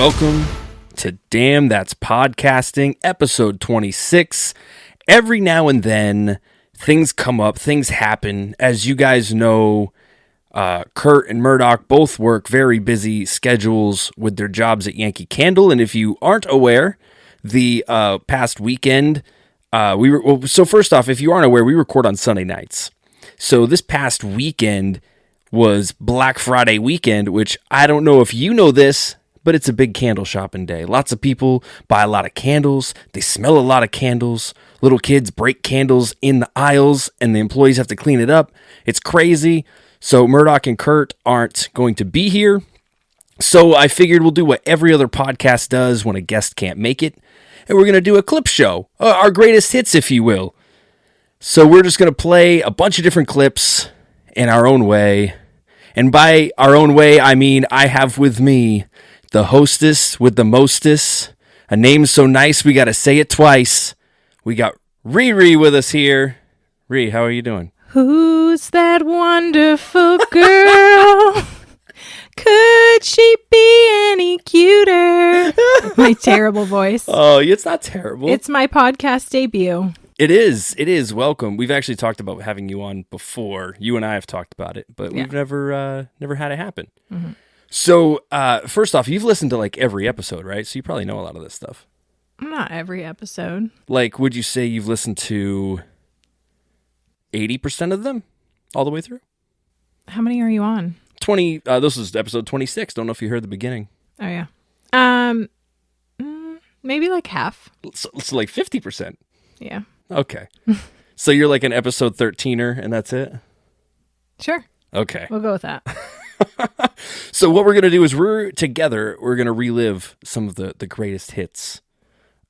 Welcome to Damn That's Podcasting, episode 26. Every now and then, things come up, things happen. As you guys know, Kurt and Murdock both work very busy schedules with their jobs at Yankee Candle. And if you aren't aware, the past weekend, so first off, if you aren't aware, we record on Sunday nights. So this past weekend was Black Friday weekend, which I don't know if you know this, but it's a big candle shopping day. Lots of people buy a lot of candles. They smell a lot of candles. Little kids break candles in the aisles, and the employees have to clean it up. It's crazy. So Murdock and Kurt aren't going to be here. So I figured we'll do what every other podcast does when a guest can't make it. And we're going to do a clip show, our greatest hits, if you will. So we're just going to play a bunch of different clips in our own way. And by our own way, I mean I have with me the hostess with the mostest. A name so nice we got to say it twice. We got Riri with us here. Riri, how are you doing? Who's that wonderful girl? Could she be any cuter? My terrible voice. Oh, it's not terrible. It's my podcast debut. It is. Welcome. We've actually talked about having you on before. You and I have talked about it, but we've never had it happen. Mm-hmm. So, first off, you've listened to like every episode, right? So you probably know a lot of this stuff. Not every episode. Like, would you say you've listened to 80% of them all the way through? How many are you on? 20. This is episode 26. Don't know if you heard the beginning. Oh, yeah. Maybe like half. So like 50%. Yeah. Okay. So you're like an episode 13er and that's it? Sure. Okay. We'll go with that. So what we're going to do is we're going to relive some of the greatest hits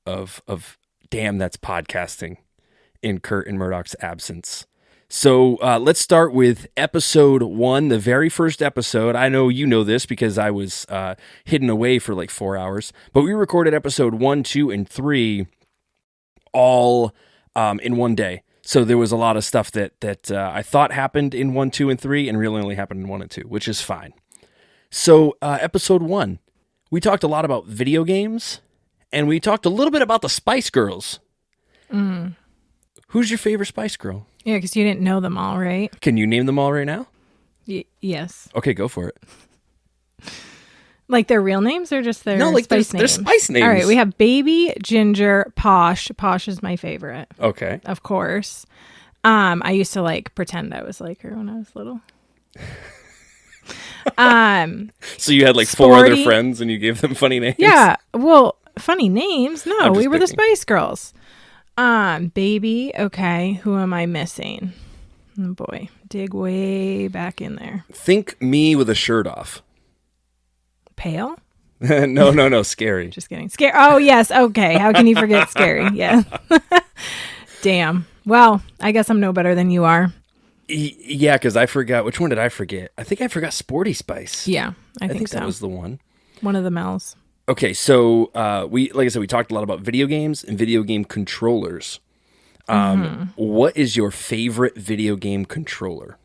of Damn That's Podcasting in Kurt and Murdock's absence. So let's start with episode 1, the very first episode. I know you know this because I was hidden away for like 4 hours, but we recorded episode 1, 2, and 3 all in one day. So there was a lot of stuff that I thought happened in 1, 2, and 3 and really only happened in 1 and 2, which is fine. So episode 1, we talked a lot about video games and we talked a little bit about the Spice Girls. Mm. Who's your favorite Spice Girl? Yeah, because you didn't know them all, right? Can you name them all right now? Yes. Okay, go for it. Like their real names or just their spice names? Their spice names. All right, we have Baby, Ginger, Posh. Posh is my favorite. Okay. Of course. I used to like pretend I was like her when I was little. So you had like Sporty. 4 other friends and you gave them funny names? Yeah. Well, funny names? No, we were picking. the Spice Girls. Baby. Okay. Who am I missing? Oh boy. Dig way back in there. Think me with a shirt off. Pale? No, scary. Just kidding. Scary. Oh, yes. Okay. How can you forget Scary? Yeah. Damn. Well, I guess I'm no better than you are. Yeah, because I forgot. Which one did I forget? I think I forgot Sporty Spice. Yeah, I think so. That was the one. One of the Mel's. Okay, so like I said, we talked a lot about video games and video game controllers. What is your favorite video game controller?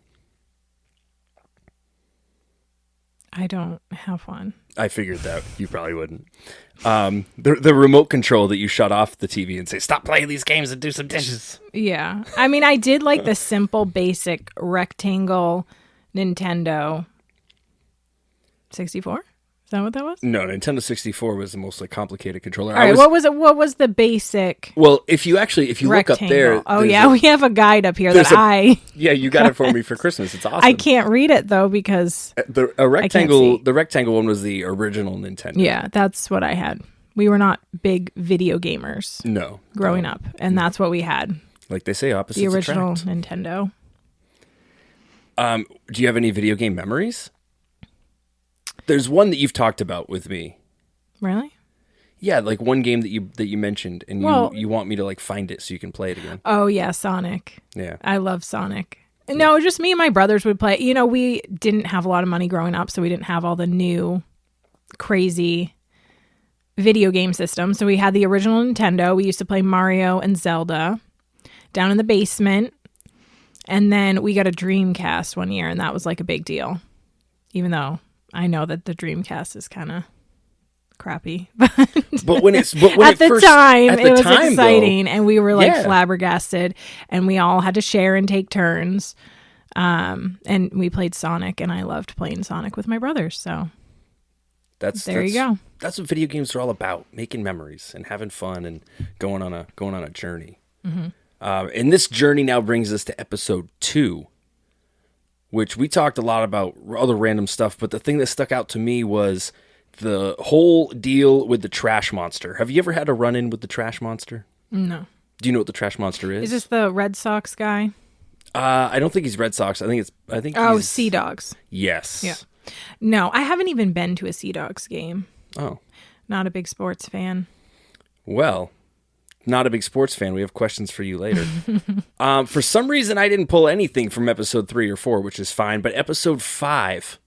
I don't have one. I figured that you probably wouldn't. The remote control that you shut off the TV and say, stop playing these games and do some dishes. Yeah. I mean, I did like the simple, basic rectangle Nintendo 64. Is that what that was? No, Nintendo 64 was the most like complicated controller. All right, what was it? What was the basic? Well, if you look up there, oh yeah, we have a guide up here yeah, you got it for me for Christmas. It's awesome. I can't read it though because the rectangle one was the original Nintendo. Yeah, that's what I had. We were not big video gamers. No, growing up, and that's what we had. Like they say, opposites the original attract. Nintendo. Do you have any video game memories? There's one that you've talked about with me. Really? Yeah, like one game that you mentioned, and you want me to like find it so you can play it again. Oh yeah, Sonic. Yeah, I love Sonic. No, just me and my brothers would play. You know, we didn't have a lot of money growing up, so we didn't have all the new crazy video game systems. So we had the original Nintendo. We used to play Mario and Zelda down in the basement. And then we got a Dreamcast one year, and that was like a big deal. Even though I know that the Dreamcast is kind of crappy. But when at it the first, time, at it the was time, exciting, and we were like Yeah. flabbergasted, and we all had to share and take turns. And we played Sonic, and I loved playing Sonic with my brothers. So there you go. That's what video games are all about: making memories and having fun and going on a journey. And this journey now brings us to episode 2, which we talked a lot about other random stuff. But the thing that stuck out to me was the whole deal with the trash monster. Have you ever had a run-in with the trash monster? No. Do you know what the trash monster is? Is this the Red Sox guy? I don't think he's Red Sox. I think he's Sea Dogs. Yes. Yeah. No, I haven't even been to a Sea Dogs game. Oh. Not a big sports fan. Well, not a big sports fan. We have questions for you later. For some reason, I didn't pull anything from episode 3 or 4, which is fine. But episode 5,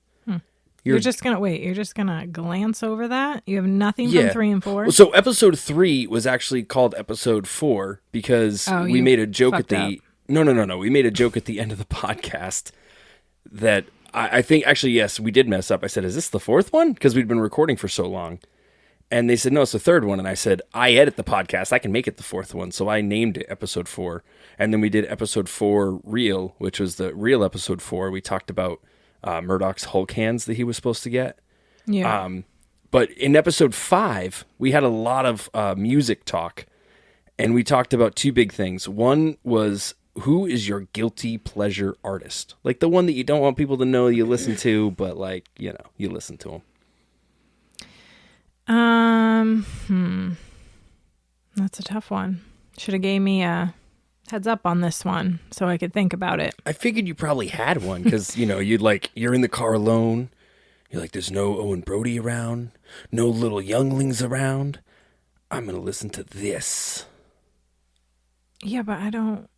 You're just gonna glance over that. You have nothing from 3 and 4. Well, so episode 3 was actually called episode 4 because we made a joke at the. No. We made a joke at the end of the podcast that I think actually, yes, we did mess up. I said, "Is this the 4th one?" Because we'd been recording for so long. And they said, no, it's the 3rd one. And I said, I edit the podcast. I can make it the 4th one. So I named it episode 4. And then we did episode 4 real, which was the real episode 4. We talked about Murdock's Hulk hands that he was supposed to get. Yeah. But in episode 5, we had a lot of music talk. And we talked about 2 big things. One was, who is your guilty pleasure artist? Like the one that you don't want people to know you listen to, but like, you listen to them. That's a tough one. Should have gave me a heads up on this one so I could think about it. I figured you probably had one because, you're in the car alone. You're like, there's no Owen Brody around, no little younglings around. I'm going to listen to this. Yeah, but I'm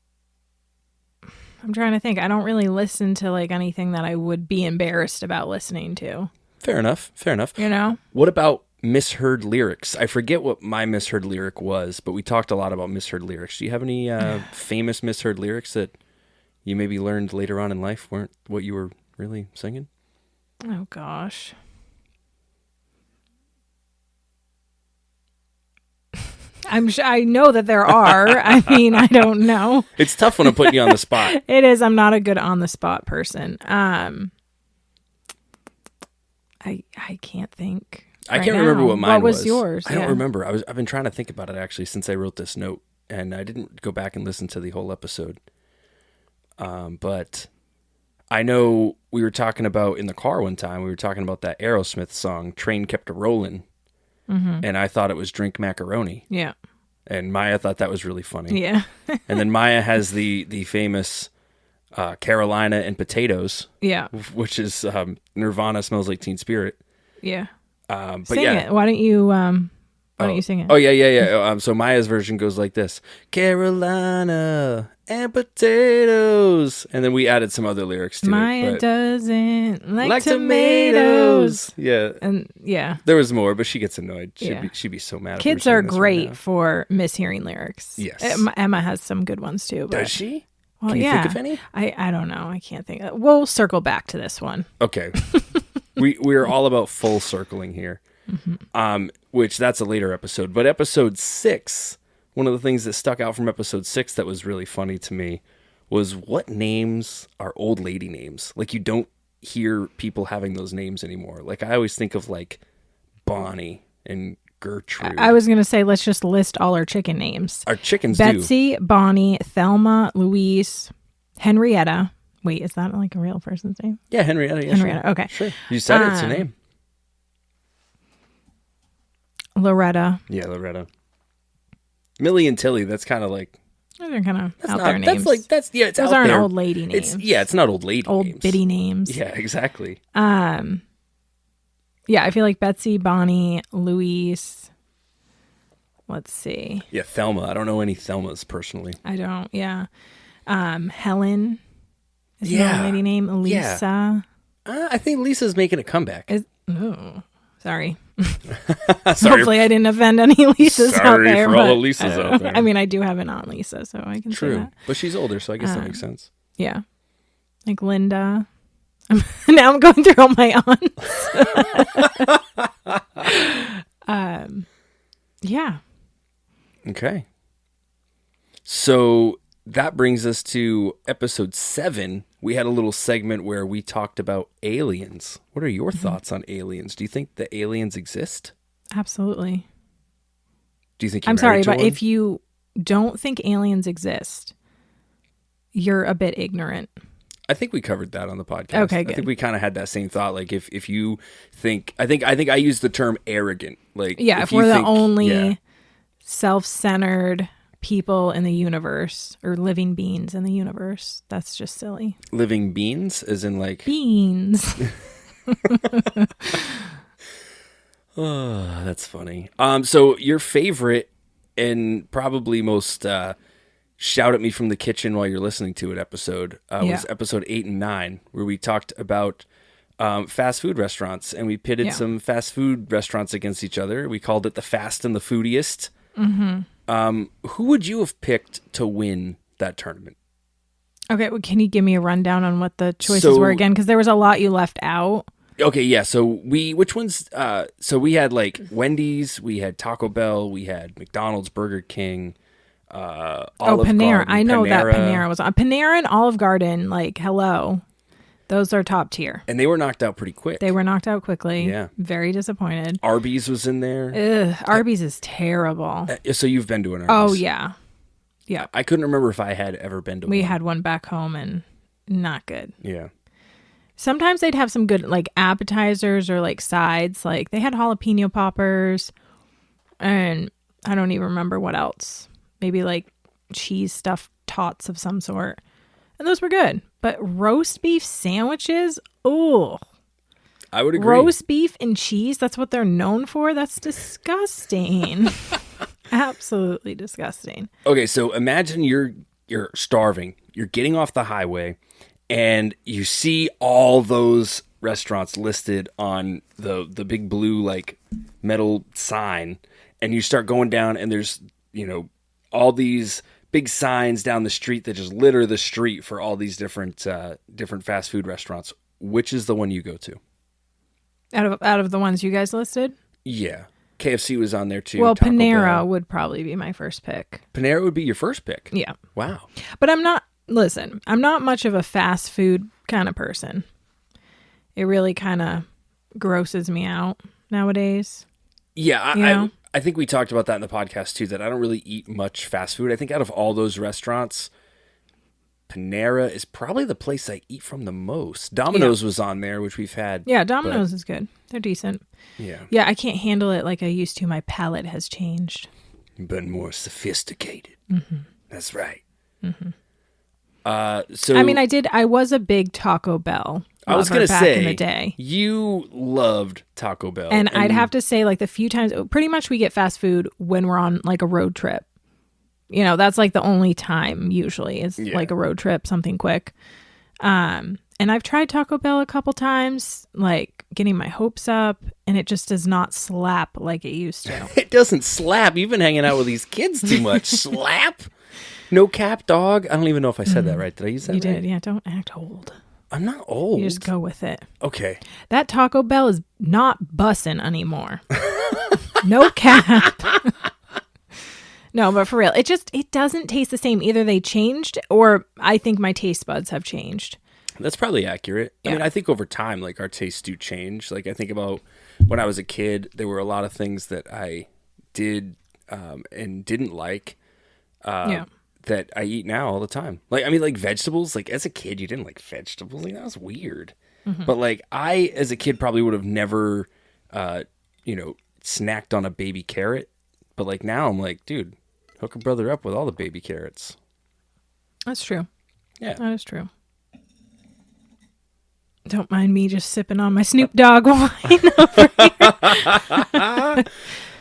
trying to think. I don't really listen to like anything that I would be embarrassed about listening to. Fair enough. What about misheard lyrics? I forget what my misheard lyric was, but we talked a lot about misheard lyrics. Do you have any famous misheard lyrics that you maybe learned later on in life weren't what you were really singing? Oh, gosh. I know that there are. I mean, I don't know. It's tough when I'm putting you on the spot. It is. I'm not a good on the spot person. I can't think. I can't remember what mine was. What was yours? I don't remember. I've been trying to think about it actually since I wrote this note, and I didn't go back and listen to the whole episode. But I know we were talking about in the car one time. We were talking about that Aerosmith song, "Train Kept a Rollin'," and I thought it was "Drink Macaroni." Yeah. And Maya thought that was really funny. Yeah. And then Maya has the famous Carolina and Potatoes. Yeah. Which is Nirvana Smells Like Teen Spirit. Yeah. But sing it. Why don't you sing it? Oh, yeah. So Maya's version goes like this: Carolina and potatoes. And then we added some other lyrics to Maya it. doesn't like tomatoes. Yeah. And yeah. There was more, but she gets annoyed. Yeah. She'd be so mad. Kids are great for mishearing lyrics. Yes. Emma has some good ones too. But, does she? Well, Can you think of any? I don't know. I can't think. We'll circle back to this one. Okay. We're all about full circling here. Which that's a later episode. But episode 6, one of the things that stuck out from episode 6 that was really funny to me was what names are old lady names? Like you don't hear people having those names anymore. Like I always think of like Bonnie and Gertrude. I was going to say, let's just list all our chicken names. Our chickens Betsy, Bonnie, Thelma, Louise, Henrietta. Wait, is that like a real person's name? Yeah, Henrietta. Yeah, Henrietta, sure. okay. Sure. You said it's a name. Loretta. Yeah, Loretta. Millie and Tilly, that's kind of like... They're kind of out there names. It's Those out aren't there. old lady names. It's not old lady old names. bitty names. Yeah, exactly. Yeah, I feel like Betsy, Bonnie, Louise. Let's see. Yeah, Thelma. I don't know any Thelmas personally. I don't, yeah. Helen is an old lady name. Lisa. Yeah. I think Lisa's making a comeback. Sorry. Sorry. Hopefully I didn't offend any Lisas out there. Sorry for all the Lisas out there. I mean, I do have an aunt Lisa, so I can say that. But she's older, so I guess that makes sense. Yeah. Like Linda. Now I'm going through all my Yeah. Okay. So that brings us to episode 7. We had a little segment where we talked about aliens. What are your thoughts on aliens? Do you think the aliens exist? Absolutely. Do you think you're I'm sorry, married to but one? if you don't think aliens exist, you're a bit ignorant. I think we covered that on the podcast. Okay, good. I think we kind of had that same thought. Like if you think, I think I used the term arrogant. Like Yeah, if you we're the think- only yeah. self-centered people in the universe or living beings in the universe, that's just silly. living beings, as in like Beans. oh, that's funny. So your favorite and probably most shout at me from the kitchen while you're listening to it episode was episode 8 and 9, where we talked about fast food restaurants, and we pitted some fast food restaurants against each other. We called it the Fast and the Foodiest. Who would you have picked to win that tournament? Okay, well, can you give me a rundown on what the choices were again? Because there was a lot you left out. Okay, yeah. So which ones? So we had like Wendy's, we had Taco Bell, we had McDonald's, Burger King. Olive Panera. Garden, I know that Panera. Panera was on. Panera and Olive Garden, like, hello. Those are top tier. And they were knocked out pretty quick. They were knocked out quickly. Yeah. Very disappointed. Arby's was in there. Ugh, Arby's is terrible. So you've been to an Oh, Arby's. yeah. Yeah. I couldn't remember if I had ever been to We one. had one back home and not good. Yeah. Sometimes they'd have some good, like, appetizers or, like, sides. Like, they had jalapeno poppers and I don't even remember what else. Maybe, like, cheese stuffed tots of some sort. And those were good. But roast beef sandwiches, oh, I would agree. roast beef and cheese, that's what they're known for? That's disgusting. Absolutely disgusting. Okay, so imagine you're starving. You're getting off the highway and you see all those restaurants listed on the big blue like metal sign, and you start going down and there's, all these big signs down the street that just litter the street for all these different fast food restaurants. Which is the one you go to? Out of the ones you guys listed? Yeah. KFC was on there too. Well, Taco Panera Bell. would probably be my first pick. Panera would be your first pick. Yeah. Wow. But I'm not much of a fast food kind of person. It really kind of grosses me out nowadays. Yeah, I think we talked about that in the podcast too, that I don't really eat much fast food. I think out of all those restaurants, Panera is probably the place I eat from the most. Domino's was on there, which we've had. Yeah, Domino's is good. They're decent. Yeah. Yeah, I can't handle it like I used to. My palate has changed. But more sophisticated. Mm-hmm. That's right. Mm-hmm. So I was a big Taco Bell I was lover going to back say, in the day. you loved Taco Bell. And I'd have to say, like, the few times, pretty much we get fast food when we're on, like, a road trip. That's, like, the only time, usually, is, like, a road trip, something quick. And I've tried Taco Bell a couple times, like, getting my hopes up, and it just does not slap like it used to. It doesn't slap. You've been hanging out with these kids too much. Slap? No cap, dog? I don't even know if I said that right. Did I use that You right? did, yeah. Don't act old. I'm not old. You just go with it. Okay. That Taco Bell is not bussin' anymore. No cap. No, but for real, it doesn't taste the same. Either they changed or I think my taste buds have changed. That's probably accurate. Yeah. I mean, I think over time, like, our tastes do change. Like, I think about when I was a kid, there were a lot of things that I did and didn't like that I eat now all the time. Like, I mean, like, vegetables. Like, as a kid, you didn't like vegetables. Like, that was weird. Mm-hmm. But, like, I, as a kid, probably would have never, snacked on a baby carrot. But, like, now I'm like, dude, hook a brother up with all the baby carrots. That's true. Yeah. That is true. Don't mind me just sipping on my Snoop Dogg wine over here.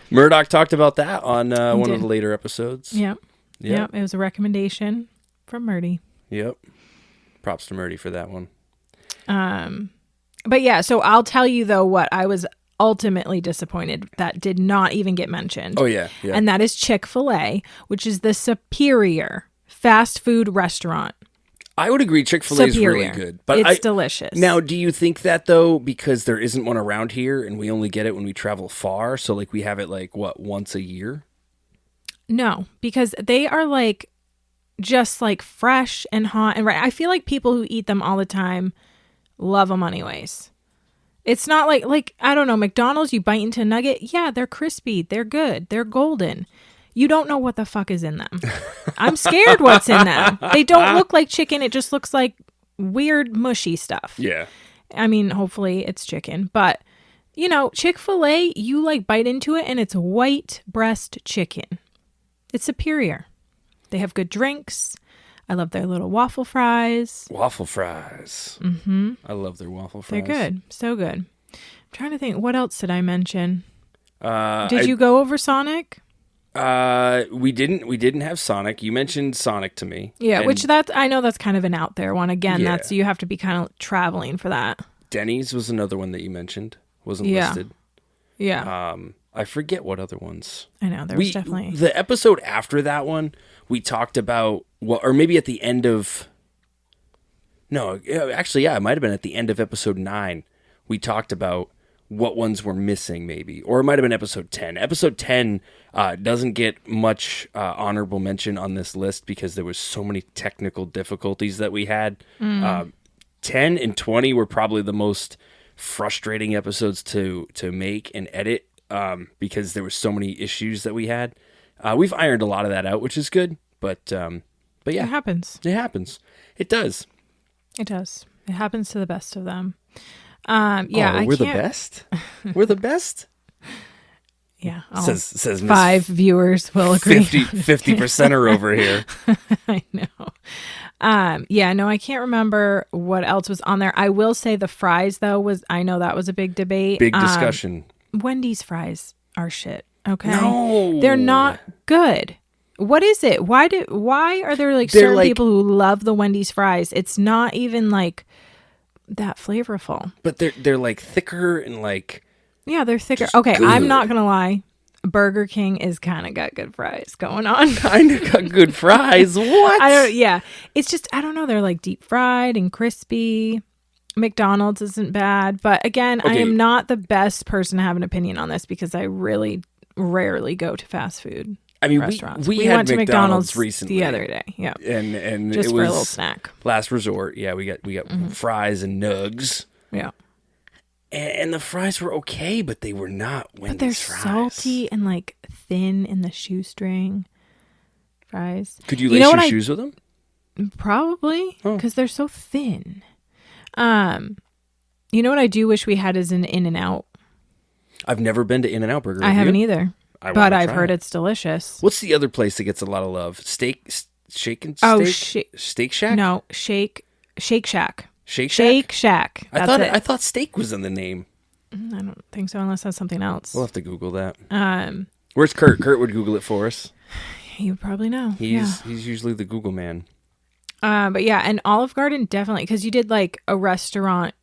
Murdock talked about that on one of the later episodes. Yep. It was a recommendation from Murdy. Yep. Props to Murdy for that one. But yeah, so I'll tell you though what I was ultimately disappointed that did not even get mentioned. Oh yeah. And that is Chick-fil-A, which is the superior fast food restaurant. I would agree. Chick-fil-A is really superior. good, but It's delicious. Now, do you think that though, because there isn't one around here, and we only get it when we travel far, so like we have it like what, once a year? No, because they are like just like fresh and hot and right. I feel like people who eat them all the time love them anyways. It's not like I don't know, McDonald's, you bite into a nugget. Yeah, they're crispy. They're good. They're golden. You don't know what the fuck is in them. I'm scared what's in them. They don't look like chicken. It just looks like weird, mushy stuff. Yeah. I mean, hopefully it's chicken. But, you know, Chick-fil-A, you like bite into it and it's white breast chicken. It's superior. They have good drinks. I love their little waffle fries. Waffle fries. Mm-hmm. I love their waffle fries. They're good. So good. I'm trying to think. What else did I mention? Did you go over Sonic? We didn't have Sonic. You mentioned Sonic to me. Yeah, which I know that's kind of an out there one. Again, Yeah. that's you have to be kind of traveling for that. Denny's was another one that you mentioned. Wasn't Yeah. listed. Yeah. I forget what other ones. I know there was definitely The episode after that one, we talked about or maybe at the end of. No, actually, yeah, it might have been at the end of episode 9. We talked about what ones were missing, maybe, or it might have been episode 10. Episode 10 doesn't get much honorable mention on this list because there was so many technical difficulties that we had. 10 and 20 were probably the most frustrating episodes to make and edit because there were so many issues that we had. We've ironed a lot of that out, which is good, but yeah, it happens. It happens. It does. It does. It happens to the best of them. Yeah, we're the best. We're the best. Yeah, says 5 viewers will agree. 50%er over here. I know. Yeah, no, I can't remember what else was on there. I will say the fries though I know that was a big debate. Big discussion. Wendy's fries are shit. Okay, no, they're not good. What is it? Why are there like certain people who love the Wendy's fries? It's not even like that flavorful. But they're like thicker and like yeah, they're thicker. Okay, good. I'm not gonna lie. Burger King is kind of got good fries going on. Kind of got good fries. What? Yeah, it's just I don't know. They're like deep fried and crispy. McDonald's isn't bad, but again, okay. I am not the best person to have an opinion on this because I really rarely go to fast food. I mean, restaurants. We went to McDonald's recently the other day. Yeah, and just it for was a little snack. Last resort. Yeah, we got fries and nugs. Yeah, and the fries were okay, but they were not Wendy's But they're fries. salty and like thin in the shoestring fries. Could you lace your shoes with them? Probably, because they're so thin. You know what I do wish we had is an In-N-Out. I've never been to In-N-Out Burger. I haven't either. But I've heard it's delicious. What's the other place that gets a lot of love? Shake and Steak? Oh, Steak Shack? No, Shake Shack. Shake Shack? Shake Shack. I thought steak was in the name. I don't think so unless that's something else. We'll have to Google that. Where's Kurt? Kurt would Google it for us. He would probably know. He's usually the Google man. But yeah, and Olive Garden definitely, because you did like a restaurant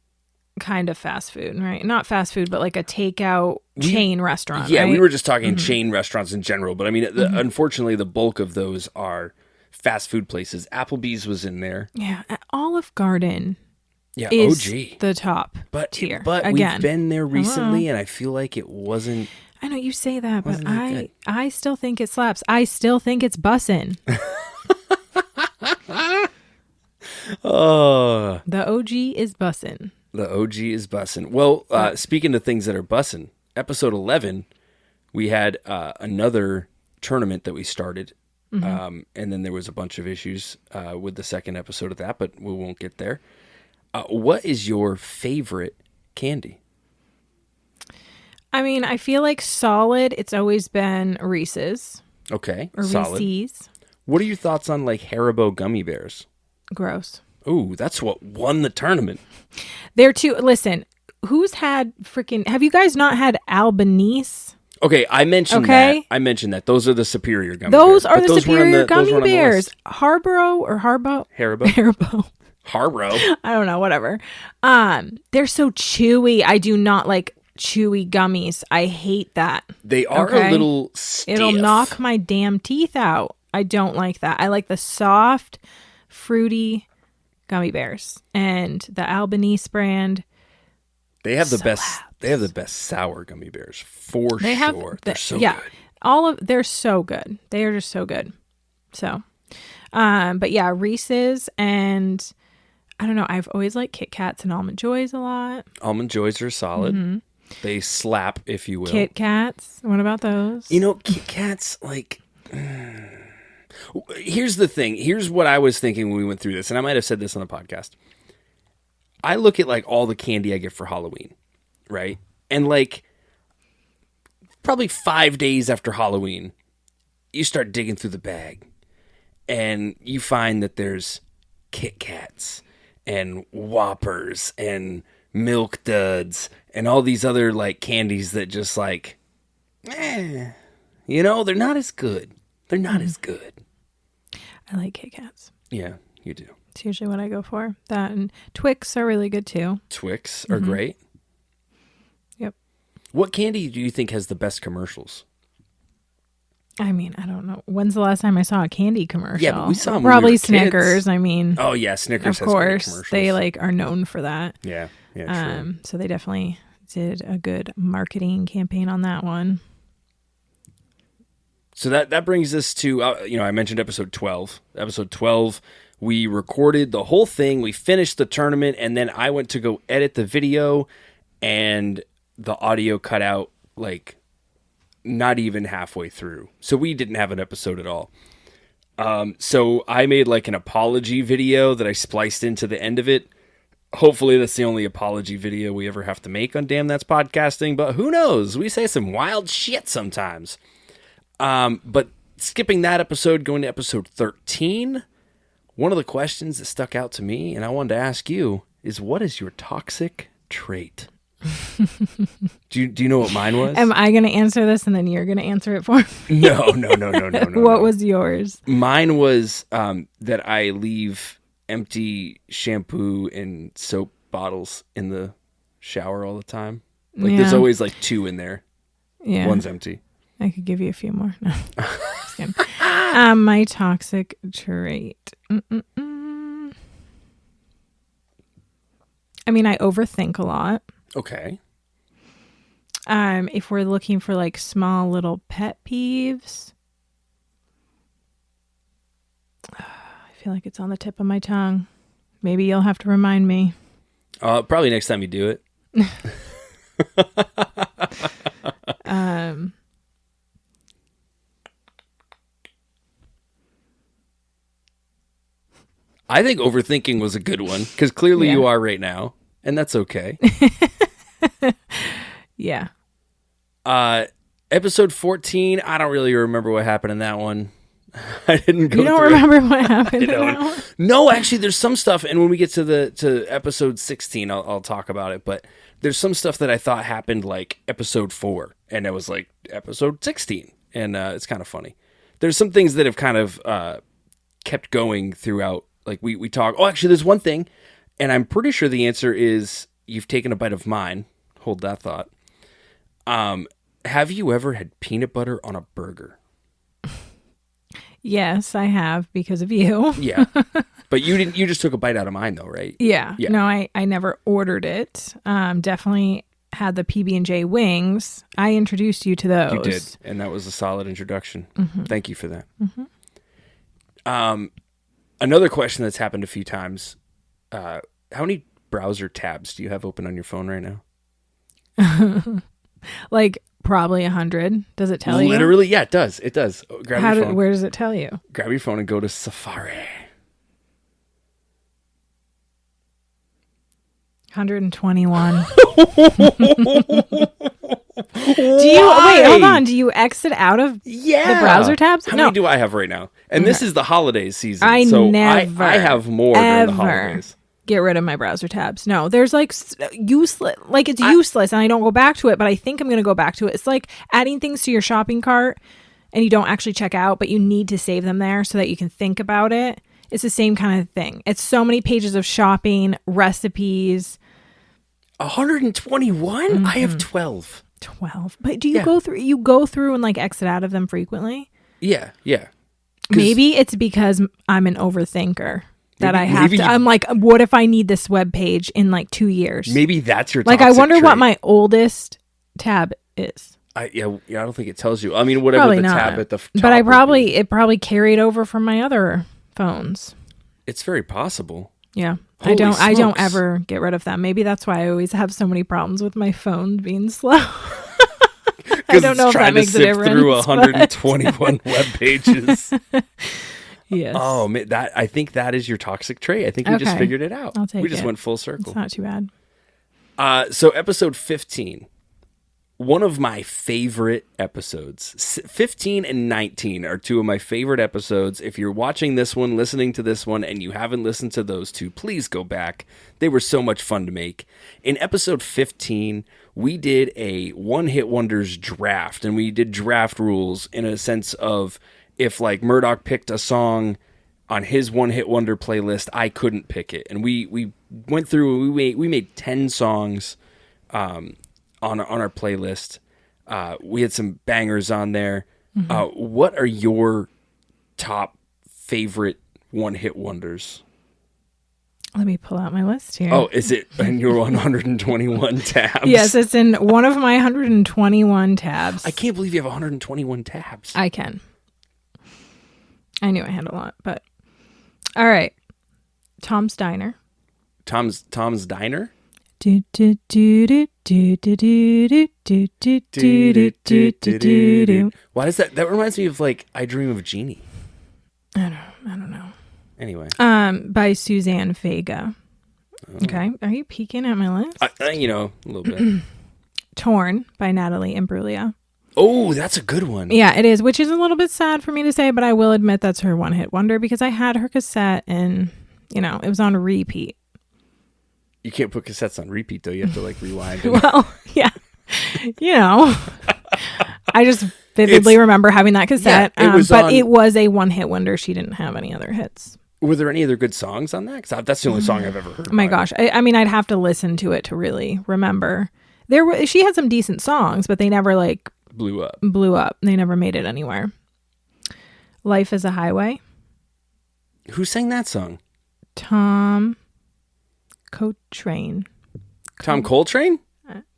kind of fast food, right? Not fast food, but like a takeout chain restaurant. Yeah, right? we were just talking chain restaurants in general, but I mean, unfortunately, the bulk of those are fast food places. Applebee's was in there. Yeah, Olive Garden. Yeah, is OG. The top tier. But again, we've been there recently, and I feel like it wasn't. I know you say that, but I still think it slaps. I still think it's bussin'. Oh, the OG is bussin'. The OG is bussin'. Well, speaking of things that are bussin', episode 11, we had another tournament that we started, and then there was a bunch of issues with the second episode of that, but we won't get there. What is your favorite candy? I mean, I feel like solid. It's always been Reese's. Okay, or solid. Reese's. What are your thoughts on like Haribo gummy bears? Gross. Ooh, that's what won the tournament. They're too. Listen, who's had freaking? Have you guys not had Albanese? Okay, I mentioned that. I mentioned that. Those are the superior gummy bears. Those are the superior gummy bears. Haribo or Haribo? Haribo. Haribo. I don't know. Whatever. They're so chewy. I do not like chewy gummies. I hate that. They are a little stiff. It'll knock my damn teeth out. I don't like that. I like the soft, fruity gummy bears, and the Albanese brand. They have the best. They have the best sour gummy bears for They sure. have They're so good. They're so good. They are just so good. So, but yeah, Reese's, and I don't know. I've always liked Kit Kats and Almond Joys a lot. Almond Joys are solid. They slap, if you will. Kit Kats. What about those? Kit Kats, like... Here's the thing. Here's what I was thinking when we went through this, and I might have said this on the podcast. I look at, like, all the candy I get for Halloween, right? And, like, probably 5 days after Halloween, you start digging through the bag, and you find that there's Kit Kats and Whoppers and Milk Duds and all these other, like, candies that just, like, they're not as good. They're not as good. I like Kit Kats. Yeah, you do. It's usually what I go for. That and Twix are really good too. Twix are great. Yep. What candy do you think has the best commercials? I mean, I don't know. When's the last time I saw a candy commercial? Yeah, but we saw them probably when we were Snickers. kids. I mean, Oh yeah, Snickers of has great course, commercials. they like are known for that. Yeah, true. So they definitely did a good marketing campaign on that one. So that brings us to, I mentioned episode 12. Episode 12, we recorded the whole thing. We finished the tournament, and then I went to go edit the video, and the audio cut out, like, not even halfway through. So we didn't have an episode at all. So I made, like, an apology video that I spliced into the end of it. Hopefully that's the only apology video we ever have to make on Damn That's Podcasting, but who knows? We say some wild shit sometimes. But skipping that episode, going to episode 13, one of the questions that stuck out to me, and I wanted to ask you, is what is your toxic trait? Do you know what mine was? Am I going to answer this and then you're going to answer it for me? No. What was yours? Mine was that I leave empty shampoo and soap bottles in the shower all the time. Like there's always like 2 in there. Yeah. One's empty. I could give you a few more. No, just kidding. My toxic trait. I mean, I overthink a lot. Okay. If we're looking for like small little pet peeves, I feel like it's on the tip of my tongue. Maybe you'll have to remind me. Probably next time you do it. I think overthinking was a good one because clearly you are right now, and that's okay. Yeah. Episode 14, I don't really remember what happened in that one. I didn't go You don't through remember what happened in that one? No, actually, there's some stuff, and when we get to episode 16, I'll talk about it, but there's some stuff that I thought happened like episode 4, and it was like episode 16, and it's kind of funny. There's some things that have kind of kept going throughout. Like we talk. Oh, actually, there's one thing, and I'm pretty sure the answer is you've taken a bite of mine. Hold that thought. Have you ever had peanut butter on a burger? Yes, I have because of you. Yeah, but you didn't. You just took a bite out of mine, though, right? Yeah. No, I never ordered it. Definitely had the PB&J wings. I introduced you to those. You did, and that was a solid introduction. Mm-hmm. Thank you for that. Mm-hmm. Another question that's happened a few times. How many browser tabs do you have open on your phone right now? Like probably 100. Does it tell you? Literally, yeah, it does. It does. Grab your phone. Where does it tell you? Grab your phone and go to Safari. 121. Hold on. Do you exit out of the browser tabs? How many do I have right now? And this is the holidays season. I have more during the holidays. Get rid of my browser tabs. No, there's like useless, like it's useless and I don't go back to it, but I think I'm going to go back to it. It's like adding things to your shopping cart and you don't actually check out, but you need to save them there so that you can think about it. It's the same kind of thing. It's so many pages of shopping, recipes. 121? Mm-hmm. I have 12. 12. But do you go through and like exit out of them frequently? Yeah. Maybe it's because I'm an overthinker. that I have to. I'm like, what if I need this web page in like 2 years? Maybe that's your like. I wonder what my oldest tab is. I don't think it tells you. I mean, whatever probably the not. tab at the top. But it probably carried over from my other phones. It's very possible. Yeah. Holy smokes. I don't ever get rid of them. Maybe that's why I always have so many problems with my phone being slow. I don't know if that makes a difference. Through 121 web pages. Yes. Oh, man, I think that is your toxic trait. I think we just figured it out. I'll take it. We just went full circle. It's not too bad. So episode 15. One of my favorite episodes. 15 and 19 are two of my favorite episodes. If you're watching this one, listening to this one, and you haven't listened to those two, please go back. They were so much fun to make. In episode 15, we did a one-hit wonders draft, and we did draft rules in a sense of if like Murdock picked a song on his one-hit wonder playlist, I couldn't pick it. And we went through, we made 10 songs on our playlist. We had some bangers on there. What are your top favorite one-hit wonders? Let me pull out my list here. Oh, is it in your 121 tabs? Yes, it's in one of my 121 tabs. I can't believe you have 121 tabs. I can. I knew I had a lot, but all right. Tom's Diner. Tom's Diner? Why is that? That reminds me of like I Dream of Jeannie. I don't know. Anyway. By Suzanne Vega. Oh. Okay. Are you peeking at my list? A little bit. Torn by Natalie Imbruglia. Oh, that's a good one. Yeah, it is, which is a little bit sad for me to say, but I will admit that's her one-hit wonder because I had her cassette and, it was on repeat. You can't put cassettes on repeat, though. You have to, like, rewind. Well, yeah. I just vividly remember having that cassette, it was a one-hit wonder. She didn't have any other hits. Were there any other good songs on that? Because that's the only song I've ever heard. Oh, my gosh. I mean, I'd have to listen to it to really remember. She had some decent songs, but they never, like... Blew up. They never made it anywhere. Life is a Highway. Who sang that song? Tom Coltrane. Tom Coltrane?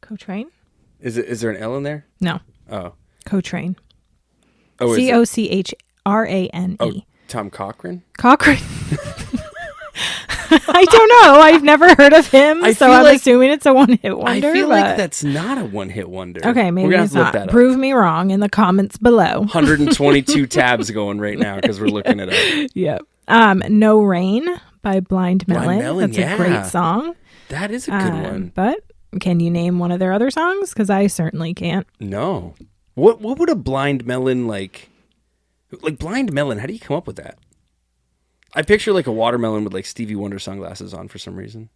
Coltrane? Is there an L in there? No. Oh. Coltrane. Oh, Cochrane. Oh, Tom Cochran? Cochran. I don't know. I've never heard of him, so I'm assuming it's a one-hit wonder. I feel like that's not a one-hit wonder. Okay, maybe it's not. Prove me wrong in the comments below. 122 tabs going right now because we're looking it up. Yep. No Rain by Blind Melon. That's a great song. That is a good one. But can you name one of their other songs? Because I certainly can't. No. What would a Blind Melon like Blind Melon? How do you come up with that? I picture like a watermelon with like Stevie Wonder sunglasses on for some reason.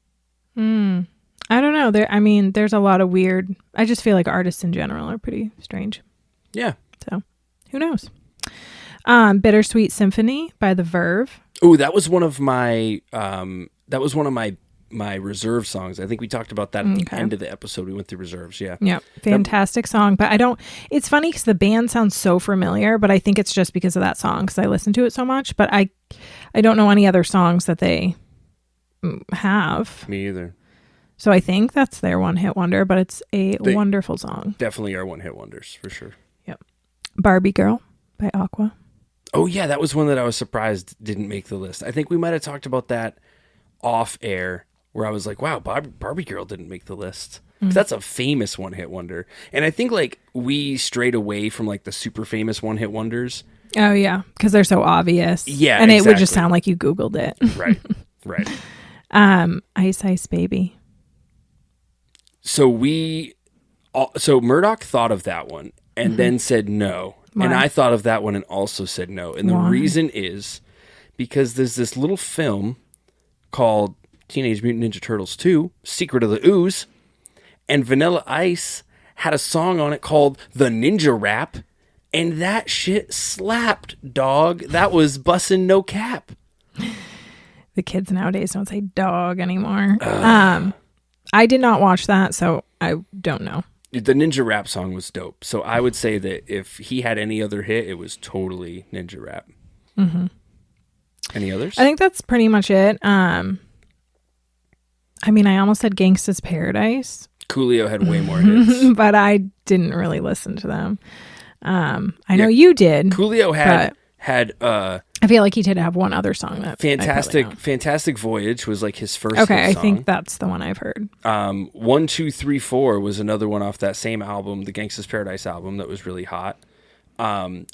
I don't know. There's a lot of weird. I just feel like artists in general are pretty strange. Yeah. So, who knows? Bittersweet Symphony by The Verve. Oh, that was one of my my reserve songs. I think we talked about that at the end of the episode. We went through reserves. Yeah. Yeah. Fantastic song. But it's funny because the band sounds so familiar, but I think it's just because of that song because I listen to it so much. But I don't know any other songs that they have. Me either. So I think that's their one-hit wonder, but it's a wonderful song. Definitely are one-hit wonders for sure. Yep. Barbie Girl by Aqua. Oh, yeah. That was one that I was surprised didn't make the list. I think we might have talked about that off air where I was like, wow, Barbie Girl didn't make the list. That's a famous one-hit wonder. And I think like we strayed away from like the super famous one-hit wonders. Oh, yeah. Because they're so obvious. Yeah, and it would just sound like you Googled it. Right. Ice Ice Baby. So Murdock thought of that one and then said no. Why? And I thought of that one and also said no. And the reason is because there's this little film called Teenage Mutant Ninja Turtles 2, Secret of the Ooze, and Vanilla Ice had a song on it called The Ninja Rap, and that shit slapped, dog. That was bussin' no cap. The kids nowadays don't say dog anymore. I did not watch that, so I don't know. The Ninja Rap song was dope, so I would say that if he had any other hit, it was totally Ninja Rap. Any others? I think that's pretty much it. I mean, I almost said Gangsta's Paradise. Coolio had way more hits. But I didn't really listen to them. I know you did. Coolio had I feel like he did have one other song that Fantastic Voyage was like his first Okay, hit I think that's the one I've heard. 1, 2, 3, 4 was another one off that same album, the Gangsta's Paradise album, that was really hot.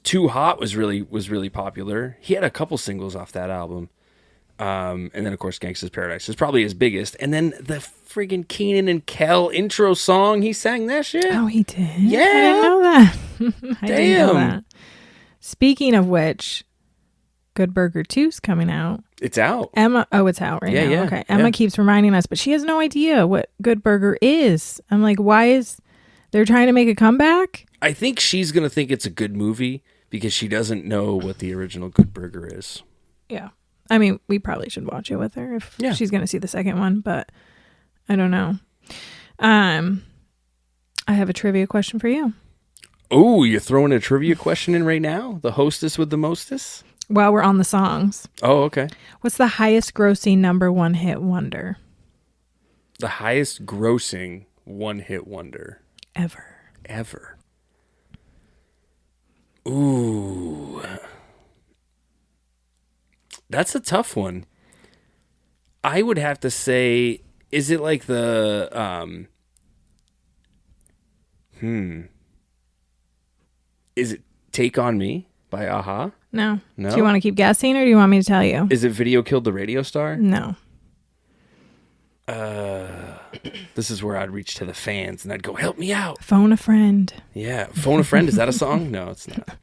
Too Hot was really popular. He had a couple singles off that album. And then of course Gangsta's Paradise is probably his biggest. And then the friggin' Keenan and Kel intro song, he sang that shit. Oh, he did? Yeah. I didn't know that. I Damn. didn't know that. Speaking of which, Good Burger 2's coming out. It's out. Emma, it's out right now. Yeah. Okay. Emma keeps reminding us, but she has no idea what Good Burger is. I'm like, why is they're trying to make a comeback? I think she's going to think it's a good movie because she doesn't know what the original Good Burger is. Yeah. I mean, we probably should watch it with her if she's going to see the second one, but I don't know. I have a trivia question for you. Oh, you're throwing a trivia question in right now? The hostess with the mostess? While we're on the songs. Oh, okay. What's the highest grossing number one hit wonder? The highest grossing one hit wonder. Ever. Ooh. That's a tough one. I would have to say, is it like the is it Take On Me by A-ha? No. Do you want to keep guessing or do you want me to tell you? Is it Video Killed the Radio Star? No. This is where I'd reach to the fans and I'd go, help me out. Phone a Friend. Yeah. Phone a Friend. Is that a song? No, it's not.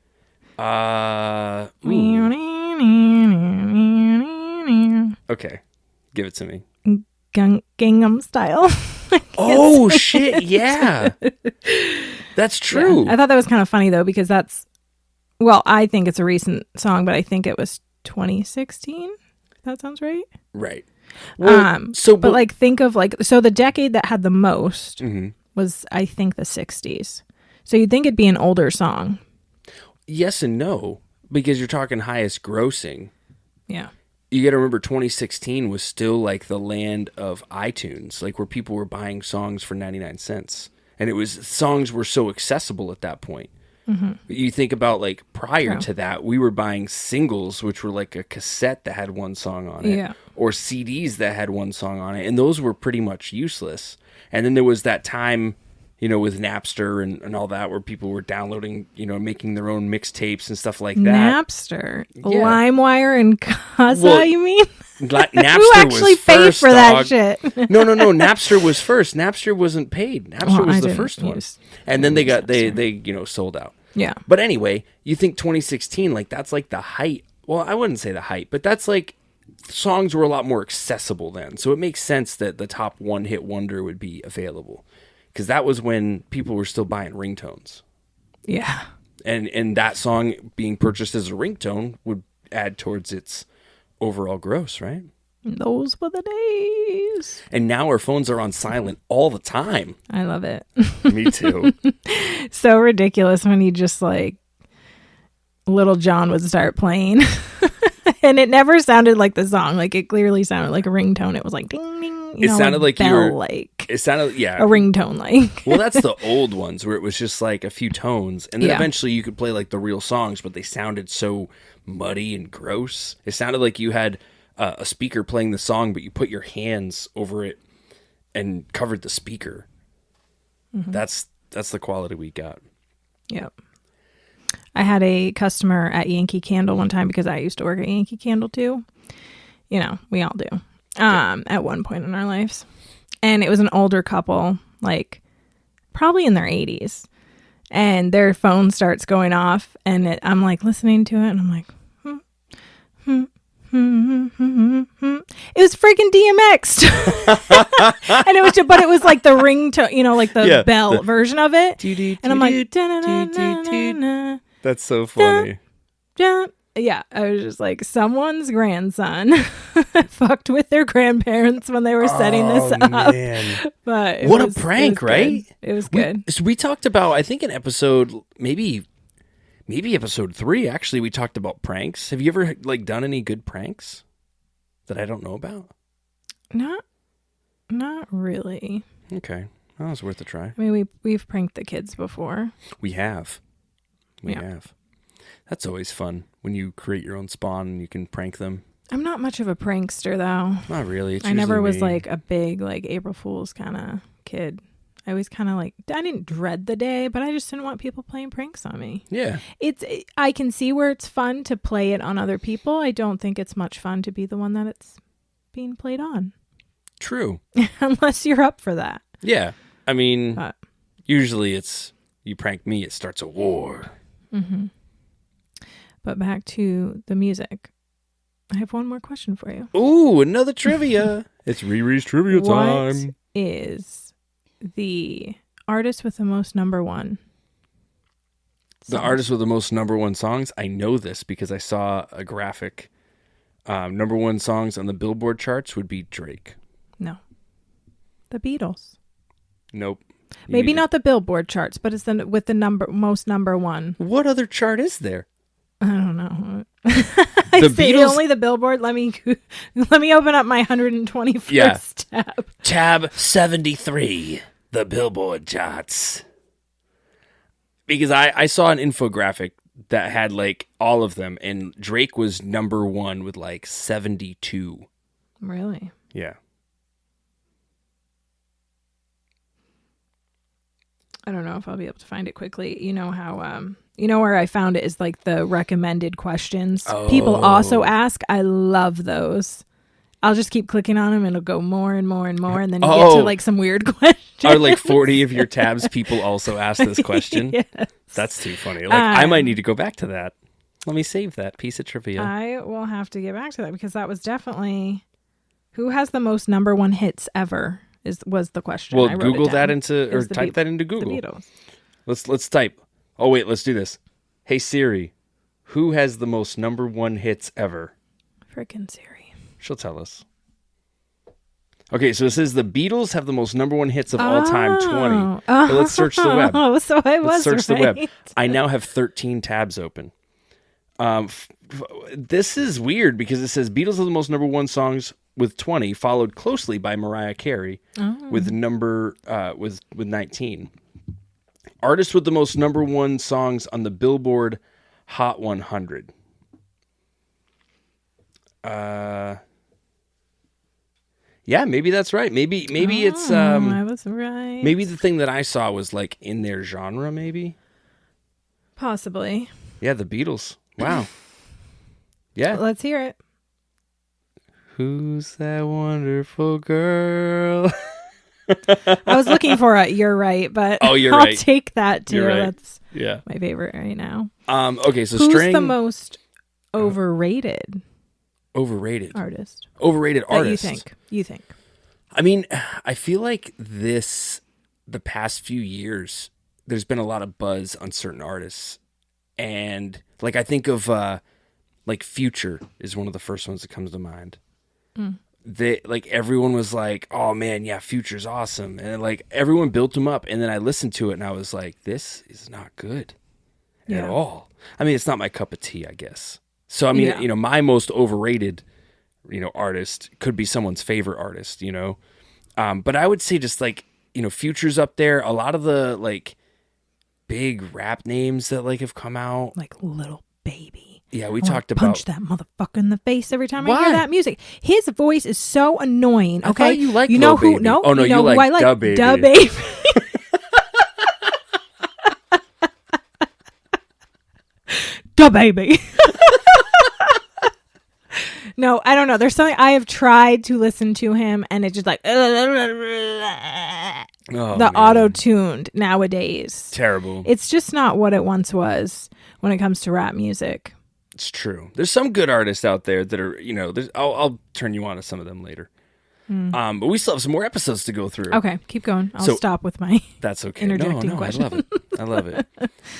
Okay. Give it to me. Gangnam Style. Oh, shit. Yeah. That's true. Yeah. I thought that was kind of funny, though, because I think it's a recent song, but I think it was 2016. That sounds right. Right. Well, but think of the decade that had the most was, I think, the 60s. So you'd think it'd be an older song. Yes and no, because you're talking highest grossing. Yeah. You got to remember 2016 was still like the land of iTunes, like where people were buying songs for 99 cents. And songs were so accessible at that point. Mm-hmm. You think about prior to that, we were buying singles, which were like a cassette that had one song on it, or CDs that had one song on it. And those were pretty much useless. And then there was that time, with Napster and all that, where people were downloading, making their own mixtapes and stuff like that. Napster, LimeWire, and Kazaa. You mean? Napster Who actually was paid first, for that dog. shit? No. Napster was first. Napster wasn't paid. Napster was the first one, and then they sold out. Yeah. But anyway, you think 2016, that's the height. Well, I wouldn't say the height, but that's songs were a lot more accessible then. So it makes sense that the top one hit wonder would be available. Because that was when people were still buying ringtones. Yeah. And that song being purchased as a ringtone would add towards its overall gross, right? Those were the days. And now our phones are on silent all the time. I love it. Me too. So ridiculous when you just Little John would start playing. And it never sounded like the song. It clearly sounded like a ringtone. It was like ding ding. It sounded like you were It sounded a ringtone Well, that's the old ones where it was just a few tones, and then eventually you could play the real songs, but they sounded so muddy and gross. It sounded like you had a speaker playing the song, but you put your hands over it and covered the speaker. Mm-hmm. That's the quality we got. Yep. I had a customer at Yankee Candle one time because I used to work at Yankee Candle too. We all do. At one point in our lives. And it was an older couple, probably in their 80s. And their phone starts going off and I'm listening to it and I'm like, It was freaking DMX'd. And it was but it was the ringtone, the bell version of it. And I'm like, that's so funny. Yeah, I was just someone's grandson fucked with their grandparents when they were setting this up. Man. But what a prank, right? It was good. We talked about, I think, an episode maybe maybe episode 3. Actually, we talked about pranks. Have you ever like done any good pranks that I don't know about? Not really. Okay, well, it's worth a try. I mean, we've pranked the kids before. We have. We have. That's always fun when you create your own Spawn and you can prank them. I'm not much of a prankster, though. Not really. I never was like a big like April Fool's kind of kid. I always kind of like, I didn't dread the day, but I just didn't want people playing pranks on me. Yeah. I can see where it's fun to play it on other people. I don't think it's much fun to be the one that it's being played on. True. Unless you're up for that. Yeah. I mean, usually it's, you prank me, it starts a war. Mm-hmm. But back to the music. I have one more question for you. Ooh, another trivia. It's Riri's trivia time. What is the artist with the most number one songs? The artist with the most number one songs? I know this because I saw a graphic. Number one songs on the Billboard charts would be Drake. No. The Beatles. Nope. Maybe not the Billboard charts, but it's with the most number one. What other chart is there? I don't know. The Beatles? Only the Billboard. Let me open up my 121st tab. Tab 73, the Billboard charts. Because I saw an infographic that had like all of them, and Drake was number one with like 72. Really? Yeah. I don't know if I'll be able to find it quickly. You know how, where I found it is like the recommended questions. People also ask. I love those. I'll just keep clicking on them and it'll go more and more and more. And then you get to like some weird questions. Are like 40 of your tabs people also ask this question? Yes. That's too funny. Like I might need to go back to that. Let me save that piece of trivia. I will have to get back to that because that was definitely who has the most number one hits ever was the question. Well, Google that or type that into Google. The Beatles. Let's type. Oh wait, let's do this. Hey Siri, who has the most number one hits ever? Frickin' Siri. She'll tell us. Okay, so it says the Beatles have the most number one hits of all time, 20. But let's search the web. Oh, so I was Let's search right. the web. I now have 13 tabs open. This is weird because it says Beatles have the most number one songs with 20, followed closely by Mariah Carey with 19. Artist with the most number one songs on the Billboard Hot 100. Yeah, maybe that's right. Maybe it's I was right. Maybe the thing that I saw was like in their genre, maybe. Possibly. Yeah, the Beatles. Wow. Yeah. Let's hear it. Who's that wonderful girl? I was looking for a "You're right," but you're I'll right. take that too. Right. That's my favorite right now. Okay, so who's string the most overrated artist? Overrated artist. You think? I mean, I feel like the past few years, there's been a lot of buzz on certain artists, and like I think of like Future is one of the first ones that comes to mind. They like everyone was like, "Oh man, yeah, Future's awesome," and like everyone built him up, and then I listened to it and I was like, "This is not good at all." I mean, it's not my cup of tea, I guess. So I mean, my most overrated, artist could be someone's favorite artist, but I would say just like Future's up there. A lot of the like big rap names that like have come out, like Little Baby. Yeah, we talked about punch that motherfucker in the face every time I hear that music. His voice is so annoying. Okay, I thought you like know Lil who? Baby. No, oh no, you like who I like Da Baby. Da Baby. Da Baby. No, I don't know. There's something I have tried to listen to him, and it's just like auto-tuned nowadays. Terrible. It's just not what it once was when it comes to rap music. It's true. There's some good artists out there that are, I'll turn you on to some of them later. But we still have some more episodes to go through. Okay, keep going. I'll stop with my that's okay. interjecting question. I love it. I love it.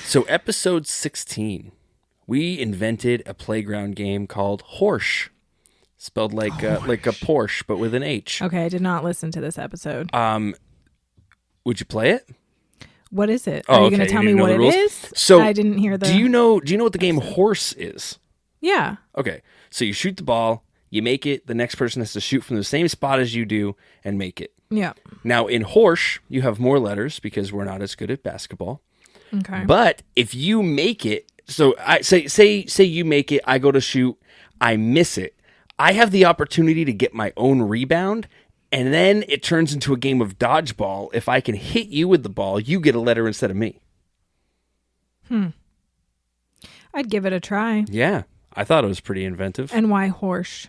So episode 16, we invented a playground game called Horsh. Spelled like a Porsche, but with an H. Okay, I did not listen to this episode. Would you play it? What is it? Oh, Are you okay. going to tell You me didn't know what the it rules? is? So I didn't hear the... Do you know what the game horse is? Yeah. Okay. So you shoot the ball, you make it, the next person has to shoot from the same spot as you do and make it. Yeah. Now in horse, you have more letters because we're not as good at basketball. Okay. But if you make it, so I say you make it, I go to shoot, I miss it. I have the opportunity to get my own rebound, and then it turns into a game of dodgeball. If I can hit you with the ball, you get a letter instead of me. I'd give it a try. Yeah, I thought it was pretty inventive. And why horse?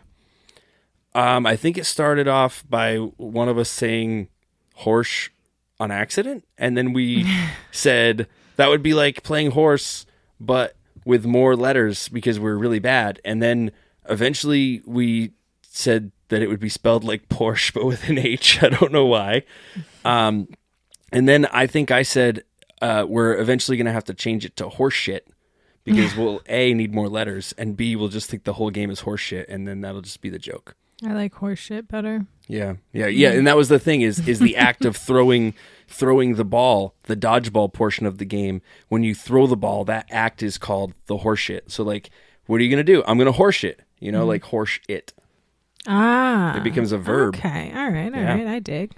I think it started off by one of us saying horse on accident, and then we said that would be like playing horse, but with more letters because we're really bad. And then eventually we said that it would be spelled like Porsche, but with an H. I don't know why. And then I think I said we're eventually going to have to change it to horse shit because we'll A, need more letters, and B, we'll just think the whole game is horse shit, and then that'll just be the joke. I like horse shit better. Yeah. And that was the thing is the act of throwing the ball, the dodgeball portion of the game. When you throw the ball, that act is called the horse shit. So like, what are you going to do? I'm going to horse it, like horse it. Ah. It becomes a verb. Okay. All right. I dig.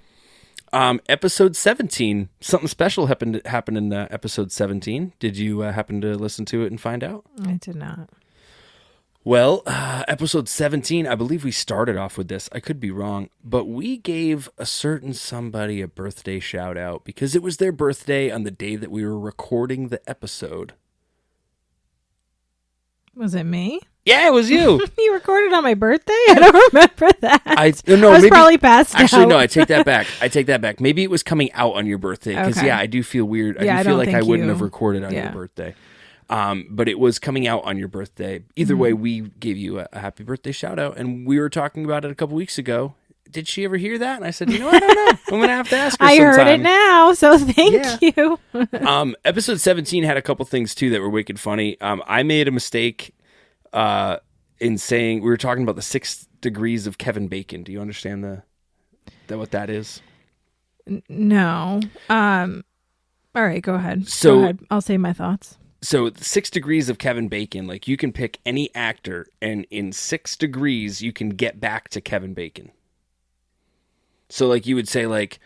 Episode 17, something special happened in episode 17. Did you happen to listen to it and find out? I did not. Well, episode 17, I believe we started off with this. I could be wrong, but we gave a certain somebody a birthday shout out because it was their birthday on the day that we were recording the episode. Was it me? Yeah, it was you. You recorded on my birthday? I don't remember that. I was maybe, probably passed Actually, out. no, I take that back. Maybe it was coming out on your birthday because, Okay. I do feel weird. Yeah, I do feel like I think wouldn't you- have recorded on your birthday. But it was coming out on your birthday. Either way, we gave you a happy birthday shout out, and we were talking about it a couple weeks ago. Did she ever hear that? And I said, I don't know. I'm going to have to ask her I sometime. heard it now, so thank you. Episode 17 had a couple things, too, that were wicked funny. I made a mistake in saying, we were talking about the 6 degrees of Kevin Bacon. Do you understand what that is? No. All right, go ahead. So- Go ahead. I'll say my thoughts. So 6 degrees of Kevin Bacon, like you can pick any actor and in 6 degrees you can get back to Kevin Bacon. So like you would say like,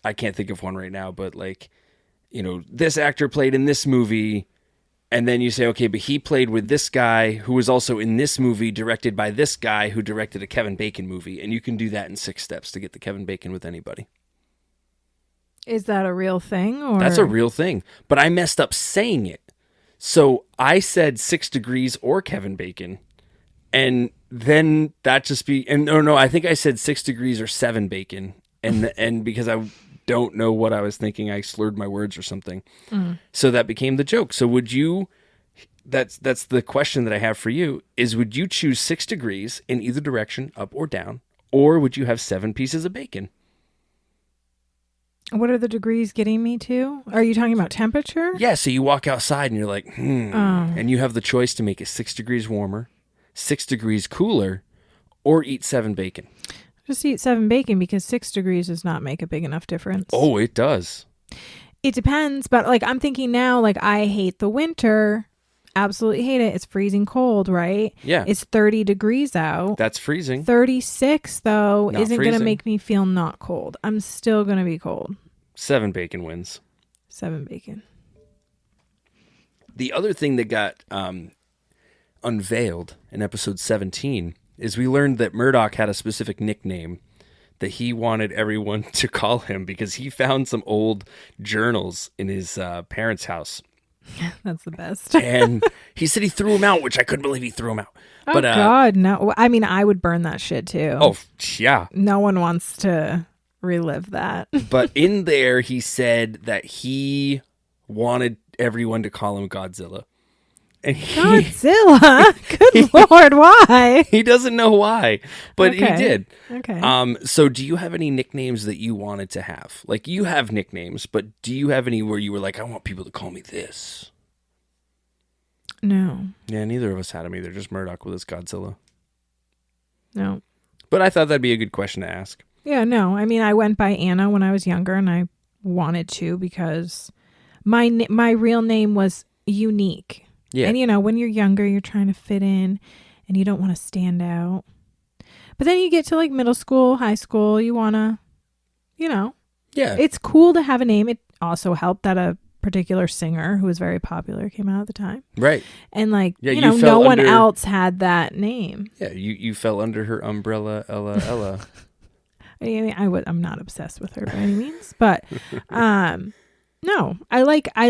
I can't think of one right now, but like, this actor played in this movie and then you say, okay, but he played with this guy who was also in this movie directed by this guy who directed a Kevin Bacon movie. And you can do that in 6 steps to get the Kevin Bacon with anybody. Is that a real thing? Or That's a real thing. But I messed up saying it. So I said 6 degrees or Kevin Bacon. And then that just no, I think I said 6 degrees or 7 bacon. And because I don't know what I was thinking, I slurred my words or something. So that became the joke. So would you, that's the question that I have for you, is would you choose 6 degrees in either direction, up or down, or would you have 7 pieces of bacon? What are the degrees getting me to? Are you talking about temperature? Yeah, so you walk outside and you're like, and you have the choice to make it 6 degrees warmer, 6 degrees cooler, or eat 7 bacon. Just eat 7 bacon because 6 degrees does not make a big enough difference. Oh, it does. It depends, but like I'm thinking now, like I hate the winter. Absolutely hate it. It's freezing cold, right? Yeah. It's 30 degrees out. That's freezing. 36 though Not isn't going to freezing. make me feel not cold. I'm still going to be cold. 7 bacon wins. 7 bacon. The other thing that got unveiled in episode 17 is we learned that Murdock had a specific nickname that he wanted everyone to call him because he found some old journals in his parents' house. That's the best. And he said he threw them out, which I couldn't believe he threw them out. Oh, But God, no. I mean, I would burn that shit too. Oh, yeah. No one wants to relive that. But in there, he said that he wanted everyone to call him Godzilla. And Godzilla? Good Lord, why? he doesn't know why, but he Okay. did. Okay. So do you have any nicknames that you wanted to have? Like, you have nicknames, but do you have any where you were like, I want people to call me this? No. Yeah, neither of us had him either. Just Murdock with his Godzilla. No. But I thought that'd be a good question to ask. Yeah, no. I mean, I went by Anna when I was younger, and I wanted to because my real name was unique. Yeah. And, you know, when you're younger, you're trying to fit in and you don't want to stand out. But then you get to like middle school, high school, you want to, you know. Yeah. It's cool to have a name. It also helped that a particular singer who was very popular came out at the time. Right. And like, yeah, you know, no one else had that name. Yeah, you fell under her umbrella, Ella. I mean, I'm not obsessed with her by any means, but no, I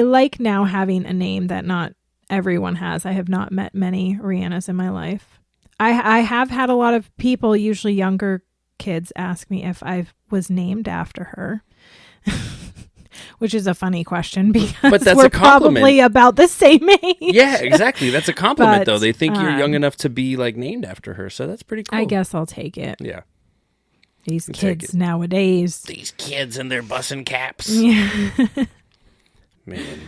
like now having a name that not everyone has. I have not met many Rihannas in my life. I have had a lot of people, usually younger kids, ask me if I was named after her, which is a funny question because but that's we're a compliment. Probably about the same age. Yeah, exactly. That's a compliment, though. They think you're young um, enough to be like named after her, so that's pretty cool. I guess I'll take it. Yeah. These kids nowadays. These kids and their bussin' caps. Yeah. Man.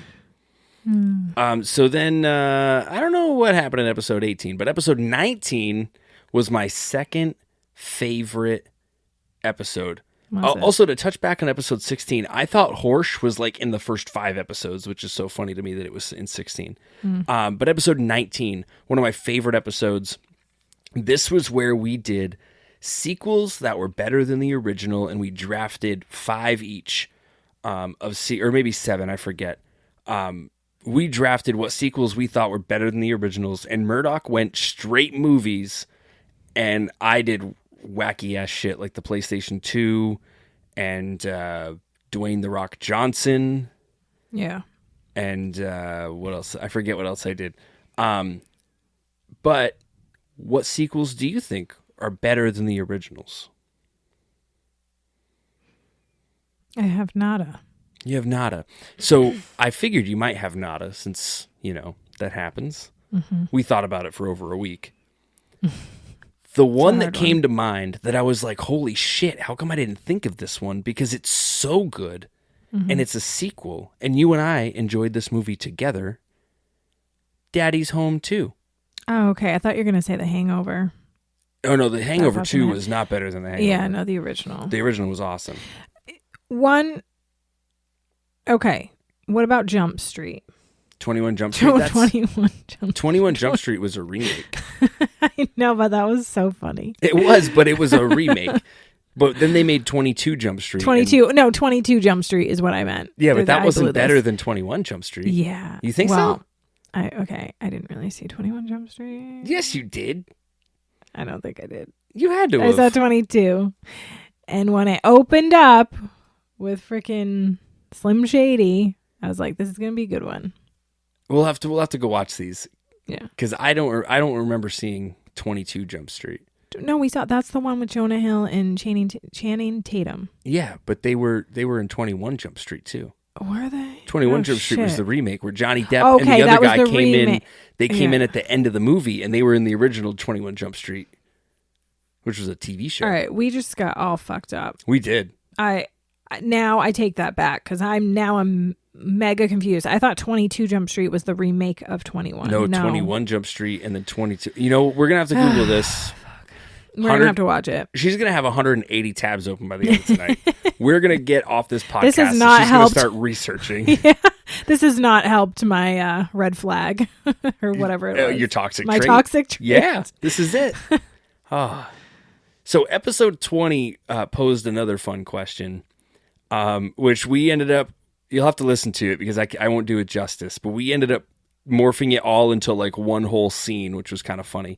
So then, I don't know what happened in episode 18, but episode 19 was my second favorite episode. Also, to touch back on episode 16, I thought Horsch was like in the first 5 episodes, which is so funny to me that it was in 16. But episode 19, one of my favorite episodes, this was where we did sequels that were better than the original, and we drafted 5 each or maybe 7, I forget. We drafted what sequels we thought were better than the originals, and Murdock went straight movies, and I did wacky ass shit like the PlayStation 2 and Dwayne "The Rock" Johnson. Yeah. And what else? I forget what else I did. But what sequels do you think are better than the originals? I have nada. You have nada. So I figured you might have nada since, you know, that happens. Mm-hmm. We thought about it for over a week. The one that came to mind that I was like, holy shit, how come I didn't think of this one? Because it's so good, and it's a sequel, and you and I enjoyed this movie together. Daddy's Home 2. Oh, okay. I thought you were going to say The Hangover. Oh, no, The Hangover 2 was not better than The Hangover. Yeah, no, the original. The original was awesome. Okay. What about Jump Street? 21 Jump Street? 21 Jump Street was a remake. I know, but that was so funny. It was, but it was a remake. But then they made 22 Jump Street. 22 Jump Street is what I meant. Yeah, but that wasn't better than 21 Jump Street. Yeah. You think so? I didn't really see 21 Jump Street. Yes, you did. I don't think I did. You had to I saw 22. And when it opened up with freaking Slim Shady, I was like, this is going to be a good one. We'll have to go watch these. Yeah. Cuz I don't remember seeing 22 Jump Street. No, we saw that's the one with Jonah Hill and Channing Tatum. Yeah, but they were in 21 Jump Street too. Were they? 21 Jump Street was the remake where Johnny Depp and the other guy came in. They came in at the end of the movie, and they were in the original 21 Jump Street, which was a TV show. All right, we just got all fucked up. We did. Now I take that back because I'm mega confused. I thought 22 Jump Street was the remake of 21. No, 21 Jump Street and then 22. You know, we're going to have to Google this. We're going to have to watch it. She's going to have 180 tabs open by the end of tonight. We're going to get off this podcast. This has not she's helped. Going to start researching. Yeah, this has not helped my red flag or whatever it was. Your toxic my trait. Toxic trait. Yeah, this is it. So episode 20 posed another fun question, which we ended up, you'll have to listen to it because I won't do it justice, but we ended up morphing it all into like one whole scene, which was kind of funny.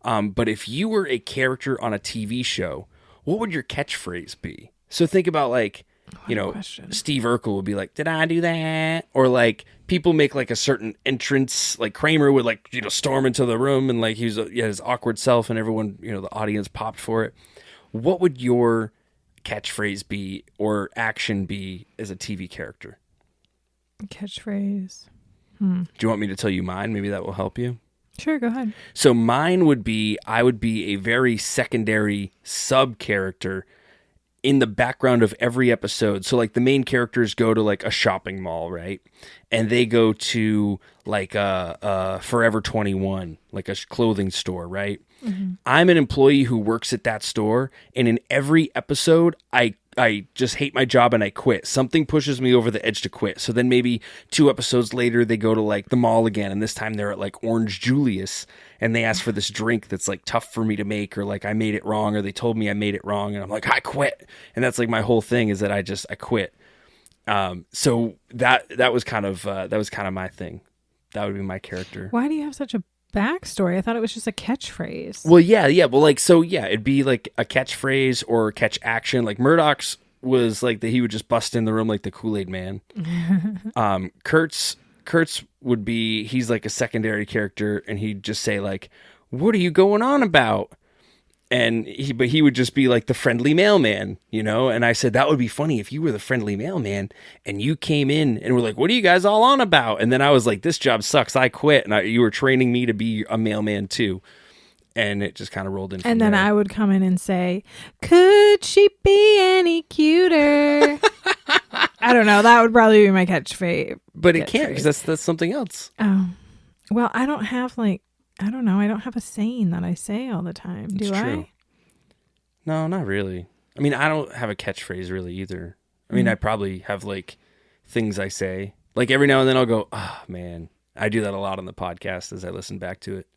But if you were a character on a TV show, what would your catchphrase be? So think about like, Steve Urkel would be like, did I do that? Or like people make like a certain entrance, like Kramer would like, storm into the room and like he was his awkward self and everyone, the audience popped for it. What would your catchphrase be or action be as a TV character? Catchphrase. Do you want me to tell you mine? Maybe that will help you. Sure, go ahead. So mine would be, I would be a very secondary sub-character in the background of every episode. So like the main characters go to like a shopping mall, right? And they go to like a Forever 21, like a clothing store, right? Mm-hmm. I'm an employee who works at that store. And in every episode, I I just hate my job and I quit. Something pushes me over the edge to quit. So then maybe 2 episodes later, they go to like the mall again. And this time they're at like Orange Julius and they ask for this drink that's like tough for me to make, or like I made it wrong, or they told me I made it wrong. And I'm like, I quit. And that's like my whole thing is that I quit. So that was kind of my thing. That would be my character. Why do you have such a backstory? I thought it was just a catchphrase. Well, yeah. Well, like, so yeah, it'd be like a catchphrase or catch action. Like Murdock's was like that he would just bust in the room like the Kool-Aid Man. Kurt's would be, he's like a secondary character, and he'd just say like, "What are you going on about?" And he would just be like the friendly mailman, you know? And I said, that would be funny if you were the friendly mailman and you came in and were like, "What are you guys all on about?" And then I was like, "This job sucks. I quit." And you were training me to be a mailman too. And it just kind of rolled in. And then I would come in and say, "Could she be any cuter?" I don't know. That would probably be my catchphrase. But it can't, because that's something else. Oh, well, I don't have like, I don't know. I don't have a saying that I say all the time. Do I? No, not really. I mean, I don't have a catchphrase really either. I mean, I probably have like things I say. Like every now and then I'll go, "Oh, man." I do that a lot on the podcast as I listen back to it.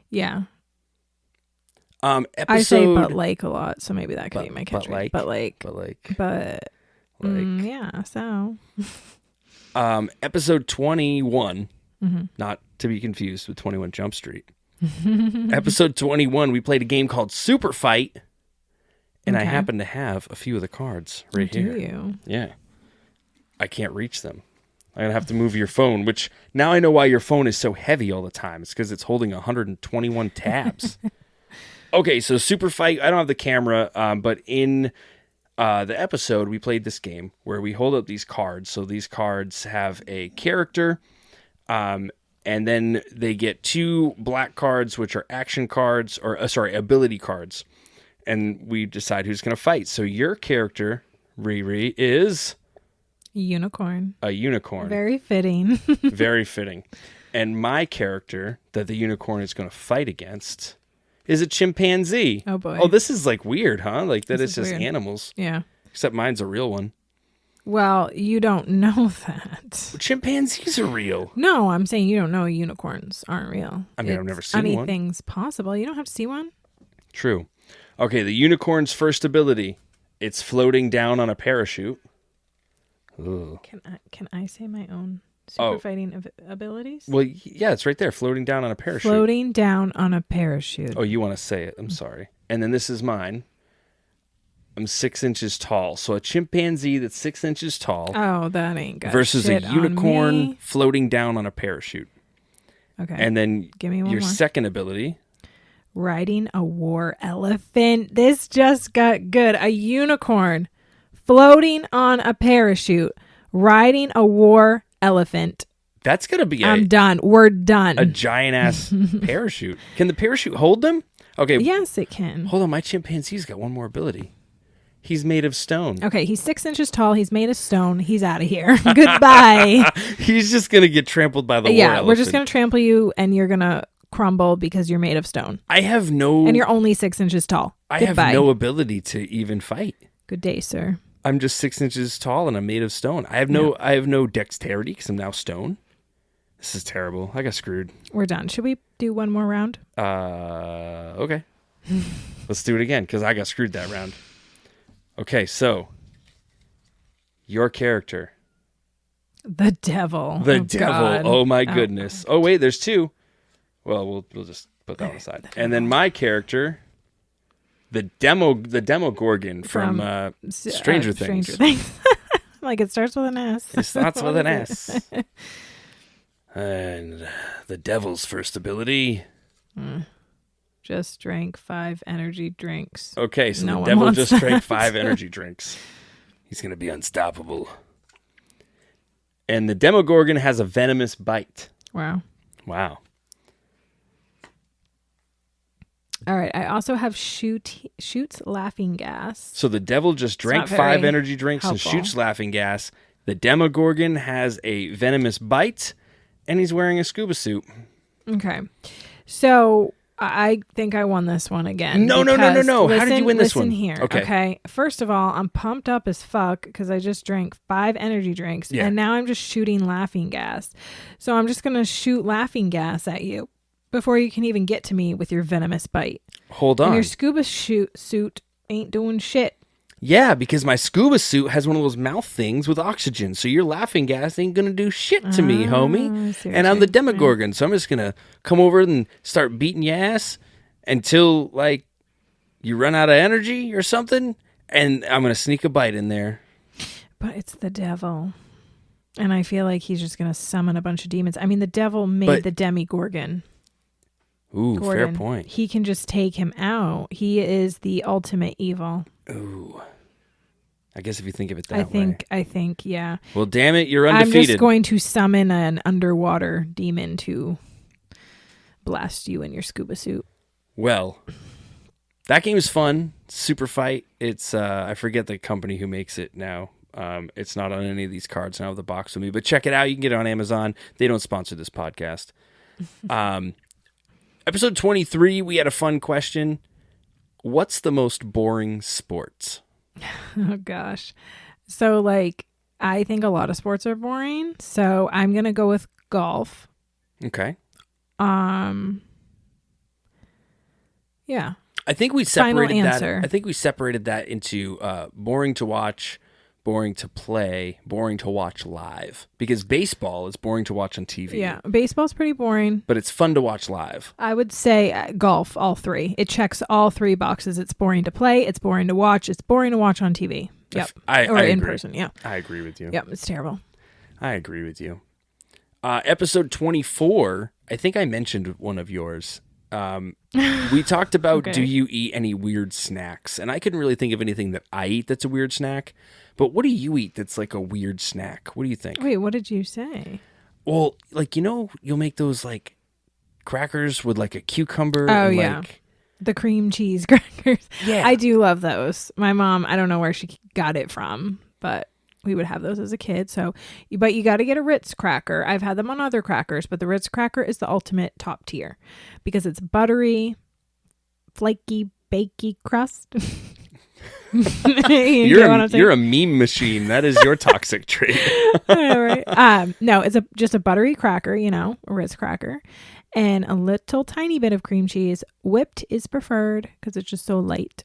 Yeah. I say "but like" a lot, so maybe that could be my catchphrase. Yeah, so. Episode 21, not to be confused with 21 Jump Street. Episode 21, we played a game called Super Fight, and I happen to have a few of the cards right here. Do you? Yeah. I can't reach them. I'm going to have to move your phone, which now I know why your phone is so heavy all the time. It's because it's holding 121 tabs. Okay, so Super Fight, I don't have the camera, but in the episode, we played this game where we hold up these cards. So these cards have a character, and then they get 2 black cards, which are action cards, or ability cards. And we decide who's going to fight. So your character, Riri, is... Unicorn. A unicorn. Very fitting. Very fitting. And my character that the unicorn is going to fight against is a chimpanzee. Oh, boy. Oh, this is like weird, huh? Like that it's just weird. Animals. Yeah. Except mine's a real one. Well, you don't know that. Chimpanzees are real. No, I'm saying you don't know unicorns aren't real. I mean, I've never seen one. Anything's possible. You don't have to see one. True. Okay, the unicorn's first ability, it's floating down on a parachute. Ooh. Can I say my own super fighting abilities? Well, yeah, it's right there, floating down on a parachute. Floating down on a parachute. Oh, you want to say it. I'm sorry. And then this is mine. I'm 6 inches tall. So a chimpanzee that's 6 inches tall. Oh, that ain't good. Versus a unicorn floating down on a parachute. Okay. And then give me one your more. Second ability. Riding a war elephant. This just got good. A unicorn floating on a parachute, riding a war elephant. That's going to be I'm done. We're done. A giant ass parachute. Can the parachute hold them? Okay. Yes, it can. Hold on. My chimpanzee's got one more ability. He's made of stone. Okay. He's 6 inches tall. He's made of stone. He's out of here. Goodbye. He's just going to get trampled by the war elephant. We're just going to trample you and you're going to crumble because you're made of stone. And you're only 6 inches tall. I Goodbye. have no ability to even fight. Good day, sir. I'm just 6 inches tall and I'm made of stone. I have no dexterity because I'm now stone. This is terrible. I got screwed. We're done. Should we do one more round? Okay. Let's do it again because I got screwed that round. Okay, so your character. The devil. The devil. God. Oh my goodness. Oh wait, there's 2. Well, we'll just put that on the side. And then my character, the Demogorgon from Stranger Things. Like it starts with an S. It starts with an S. And the devil's first ability. Just drank 5 energy drinks. Okay, so the devil just drank 5 energy drinks. He's going to be unstoppable. And the Demogorgon has a venomous bite. Wow. All right, I also have shoots laughing gas. So the devil just drank 5 energy drinks helpful. And shoots laughing gas. The Demogorgon has a venomous bite, and he's wearing a scuba suit. Okay. So I think I won this one again. No. How did you win this one? Listen here. Okay. First of all, I'm pumped up as fuck because I just drank 5 energy drinks. Yeah. And now I'm just shooting laughing gas. So I'm just going to shoot laughing gas at you before you can even get to me with your venomous bite. Hold on. And your scuba suit ain't doing shit. Yeah, because my scuba suit has one of those mouth things with oxygen. So your laughing gas ain't going to do shit to me, homie. And I'm the Demogorgon. So I'm just going to come over and start beating your ass until, like, you run out of energy or something. And I'm going to sneak a bite in there. But it's the devil. And I feel like he's just going to summon a bunch of demons. I mean, the devil made the Demogorgon. Ooh, fair point. He can just take him out. He is the ultimate evil. Ooh. I guess if you think of it that way. I think, yeah. Well, damn it, you're undefeated. I'm just going to summon an underwater demon to blast you in your scuba suit. Well, that game is fun. Super Fight. It's, I forget the company who makes it now. It's not on any of these cards. I don't have the box with me, but check it out. You can get it on Amazon. They don't sponsor this podcast. Episode 23, we had a fun question. What's the most boring sports? Oh, gosh. So, like, I think a lot of sports are boring. So I'm going to go with golf. Okay. Yeah. I think we separated that. I think we separated that into boring to watch, boring to play, boring to watch live. Because baseball is boring to watch on TV. Yeah, baseball's pretty boring. But it's fun to watch live. I would say golf, all 3. It checks all 3 boxes. It's boring to play, it's boring to watch, it's boring to watch on TV. Yep. I in agree. person, yeah. I agree with you. Yep, it's terrible. I agree with you. Episode 24, I think I mentioned one of yours. We talked about do you eat any weird snacks? And I couldn't really think of anything that I eat that's a weird snack. But what do you eat that's like a weird snack? What do you think? Wait, what did you say? Well, like, you'll make those like crackers with like a cucumber. Oh, and, yeah. Like, the cream cheese crackers. Yeah. I do love those. My mom, I don't know where she got it from, but we would have those as a kid. So, but you got to get a Ritz cracker. I've had them on other crackers, but the Ritz cracker is the ultimate top tier because it's buttery, flaky, bakey crust. You're a meme machine. That is your toxic trait. Right. No, it's just a buttery cracker, a Ritz cracker, and a little tiny bit of cream cheese. Whipped is preferred because it's just so light.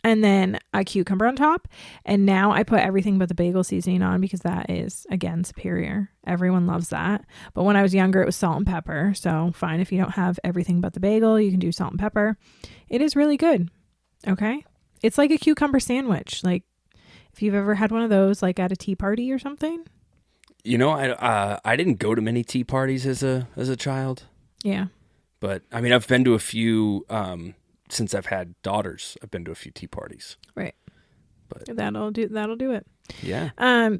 And then a cucumber on top. And now I put everything but the bagel seasoning on because that is, again, superior. Everyone loves that. But when I was younger, it was salt and pepper. So fine, if you don't have everything but the bagel, you can do salt and pepper. It is really good. Okay. It's like a cucumber sandwich. Like if you've ever had one of those, like at a tea party or something. I didn't go to many tea parties as a child. Yeah. But I mean, I've been to a few, since I've had daughters, I've been to a few tea parties. Right. But that'll do it. Yeah.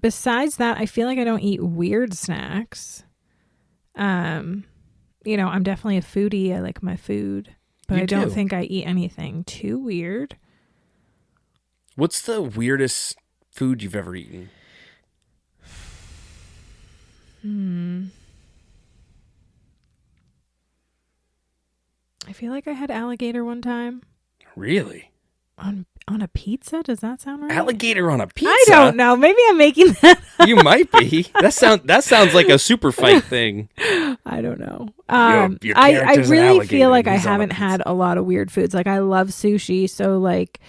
Besides that, I feel like I don't eat weird snacks. I'm definitely a foodie. I like my food, but I don't think I eat anything too weird. What's the weirdest food you've ever eaten? I feel like I had alligator one time. Really? On a pizza? Does that sound right? Alligator on a pizza? I don't know. Maybe I'm making that up. You might be. That sounds like a super fight thing. I don't know. Your I really feel like I He's on a haven't pizza. had a lot of weird foods. Like I love sushi, so like,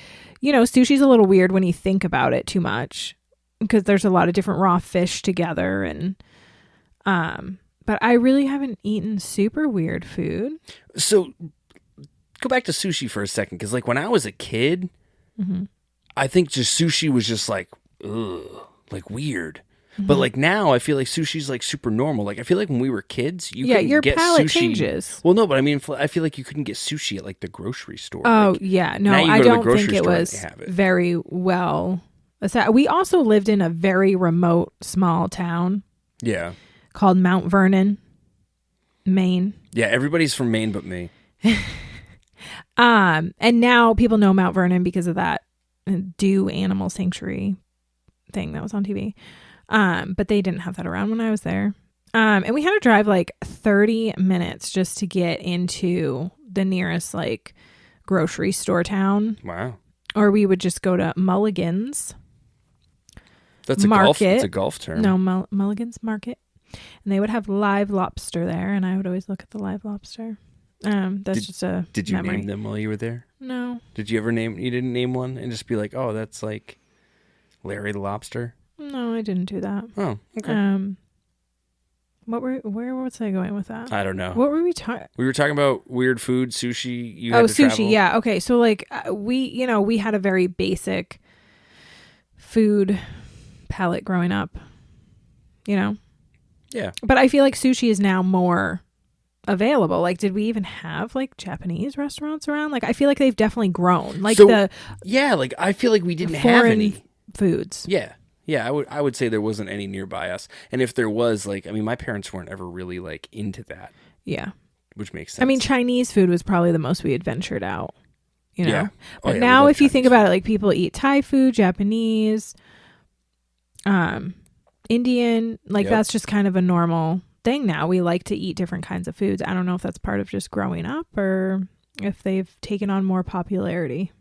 sushi's a little weird when you think about it too much because there's a lot of different raw fish together and but I really haven't eaten super weird food. So go back to sushi for a second, because like when I was a kid, I think just sushi was just like, ugh, like weird. But like now, I feel like sushi's like super normal. Like I feel like when we were kids, your get palate sushi. Changes. Well, no, but I mean, I feel like you couldn't get sushi at like the grocery store. Oh like, yeah, no, I don't think it was very well. We also lived in a very remote, small town. Yeah. Called Mount Vernon, Maine. Yeah, everybody's from Maine but me. And now people know Mount Vernon because of that Dew Animal Sanctuary thing that was on TV. But they didn't have that around when I was there. And we had to drive like 30 minutes just to get into the nearest like grocery store town. Wow. Or we would just go to Mulligan's. That's a golf. It's a golf term. No, Mulligan's Market, and they would have live lobster there, and I would always look at the live lobster. Just a Did you memory. name them while you were there? No. Did you ever name? You didn't name one and just be like, oh, that's like Larry the Lobster. No, I didn't do that. Oh, okay. Where was I going with that? I don't know. What were we talking? We were talking about weird food, sushi. You had to sushi. travel. Yeah. Okay. So like we had a very basic food palette growing up, Yeah. But I feel like sushi is now more available. Like, did we even have like Japanese restaurants around? Like, I feel like they've definitely grown. Like like I feel like we didn't have any foods. Yeah. Yeah, I would say there wasn't any nearby us. And if there was, like, I mean, my parents weren't ever really, like, into that. Yeah. Which makes sense. I mean, Chinese food was probably the most we had ventured out, Yeah. But now if you think about it, like, people eat Thai food, Japanese, Indian, like, that's just kind of a normal thing now. We like to eat different kinds of foods. I don't know if that's part of just growing up or if they've taken on more popularity,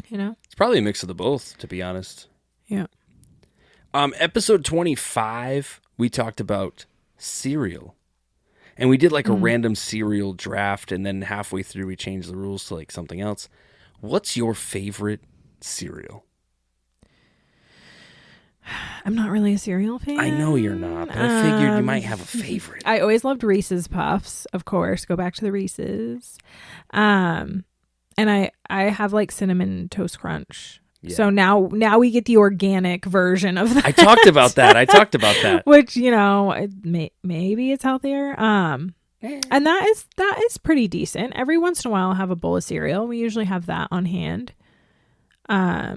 It's probably a mix of the both, to be honest. Yeah. Episode 25, we talked about cereal. And we did like a random cereal draft, and then halfway through we changed the rules to like something else. What's your favorite cereal? I'm not really a cereal fan. I know you're not, but I figured you might have a favorite. I always loved Reese's Puffs, of course. Go back to the Reese's. And I have like Cinnamon Toast Crunch. Yeah. So now we get the organic version of that. I talked about that. Which, maybe it's healthier. And that is pretty decent. Every once in a while I'll have a bowl of cereal. We usually have that on hand. Yeah.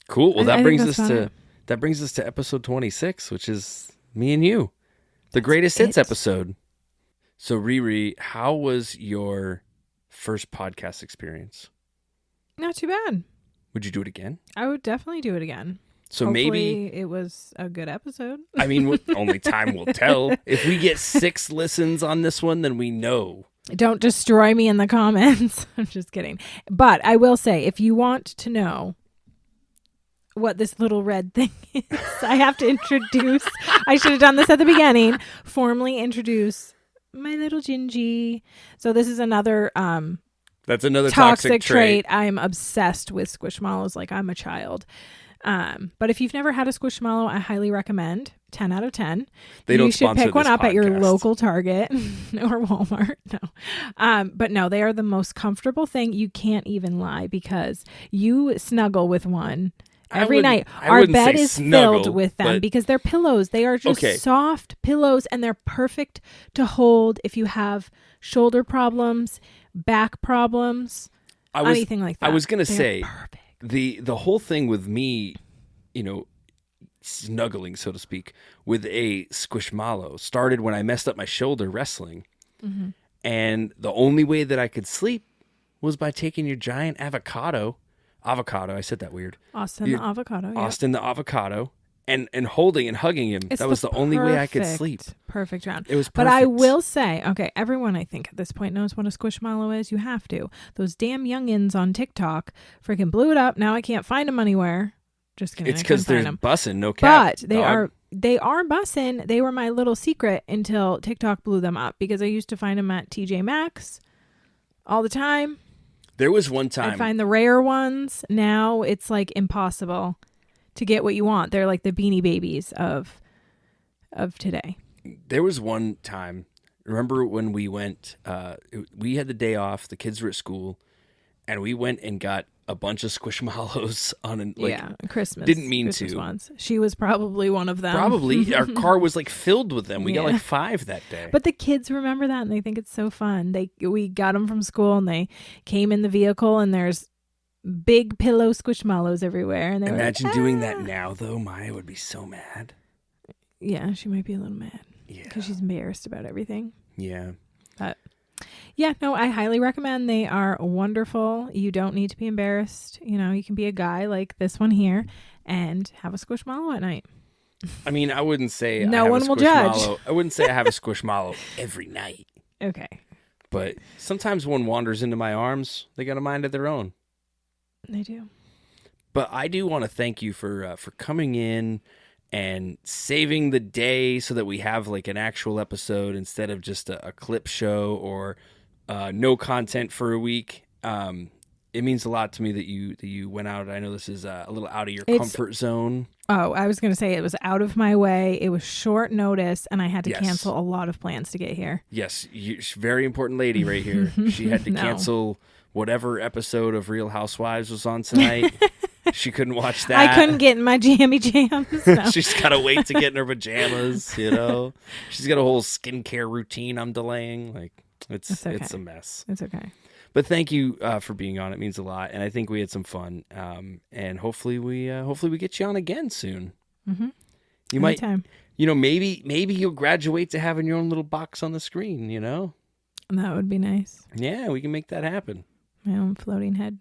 Cool. Well, that brings us to episode 26, which is me and you. The greatest hits episode. So Riri, how was your first podcast experience? Not too bad. Would you do it again? I would definitely do it again. So hopefully maybe it was a good episode. I mean, only time will tell. If we get 6 listens on this one, then we know. Don't destroy me in the comments. I'm just kidding. But I will say, if you want to know what this little red thing is, I have to introduce. I should have done this at the beginning. Formally introduce my little Gingy. So this is another that's another toxic trait. I'm obsessed with Squishmallows like I'm a child. But if you've never had a Squishmallow, I highly recommend. 10 out of 10. You should pick one up at your local Target or Walmart. No. But no, they are the most comfortable thing. You can't even lie because you snuggle with one every night. Our bed is filled with them because they're pillows. They are just soft pillows, and they're perfect to hold if you have shoulder problems, back problems, anything like that. I was going to say, the whole thing with me, snuggling, so to speak, with a Squishmallow started when I messed up my shoulder wrestling. Mm-hmm. And the only way that I could sleep was by taking your giant avocado, I said that weird. Austin the avocado, and holding and hugging him. That was the only way I could sleep. Perfect round. It was perfect. But I will say, okay, everyone I think at this point knows what a Squishmallow is. You have to. Those damn youngins on TikTok freaking blew it up. Now I can't find them anywhere. Just kidding. It's because they're bussing, no cap. But they are bussing. They were my little secret until TikTok blew them up because I used to find them at TJ Maxx all the time. There was one time I find the rare ones. Now it's like impossible to get what you want. They're like the Beanie Babies of today. There was one time, remember when we went, we had the day off, the kids were at school, and we went and got a bunch of Squishmallows on Christmas. Didn't mean Christmas to. Ones. She was probably one of them. Probably. Our car was like filled with them. We got like 5 that day. But the kids remember that and they think it's so fun. We got them from school and they came in the vehicle and there's big pillow Squishmallows everywhere. And imagine doing that now, though. Maya would be so mad. Yeah, she might be a little mad. Yeah. Because she's embarrassed about everything. Yeah. But yeah, no, I highly recommend. They are wonderful. You don't need to be embarrassed. You can be a guy like this one here and have a Squishmallow at night. I mean, I wouldn't say No I have one a will judge. Squishmallow. I wouldn't say I have a Squishmallow every night. Okay. But sometimes one wanders into my arms. They got a mind of their own. They do. But I do want to thank you for coming in and saving the day so that we have like an actual episode instead of just a clip show or no content for a week. It means a lot to me that you went out. I know this is a little out of your comfort zone. Oh, I was going to say it was out of my way. It was short notice, and I had to Yes. cancel a lot of plans to get here. Yes, very important lady right here. She had to No. cancel whatever episode of Real Housewives was on tonight. She couldn't watch that. I couldn't get in my jammy jams. No. She's got to wait to get in her pajamas, you know? She's got a whole skincare routine I'm delaying. Like, it's okay. a mess. It's okay. But thank you for being on. It means a lot. And I think we had some fun. And hopefully we get you on again soon. Mm-hmm. You Anytime. might, maybe you'll graduate to having your own little box on the screen, you know? That would be nice. Yeah, we can make that happen. My own floating head.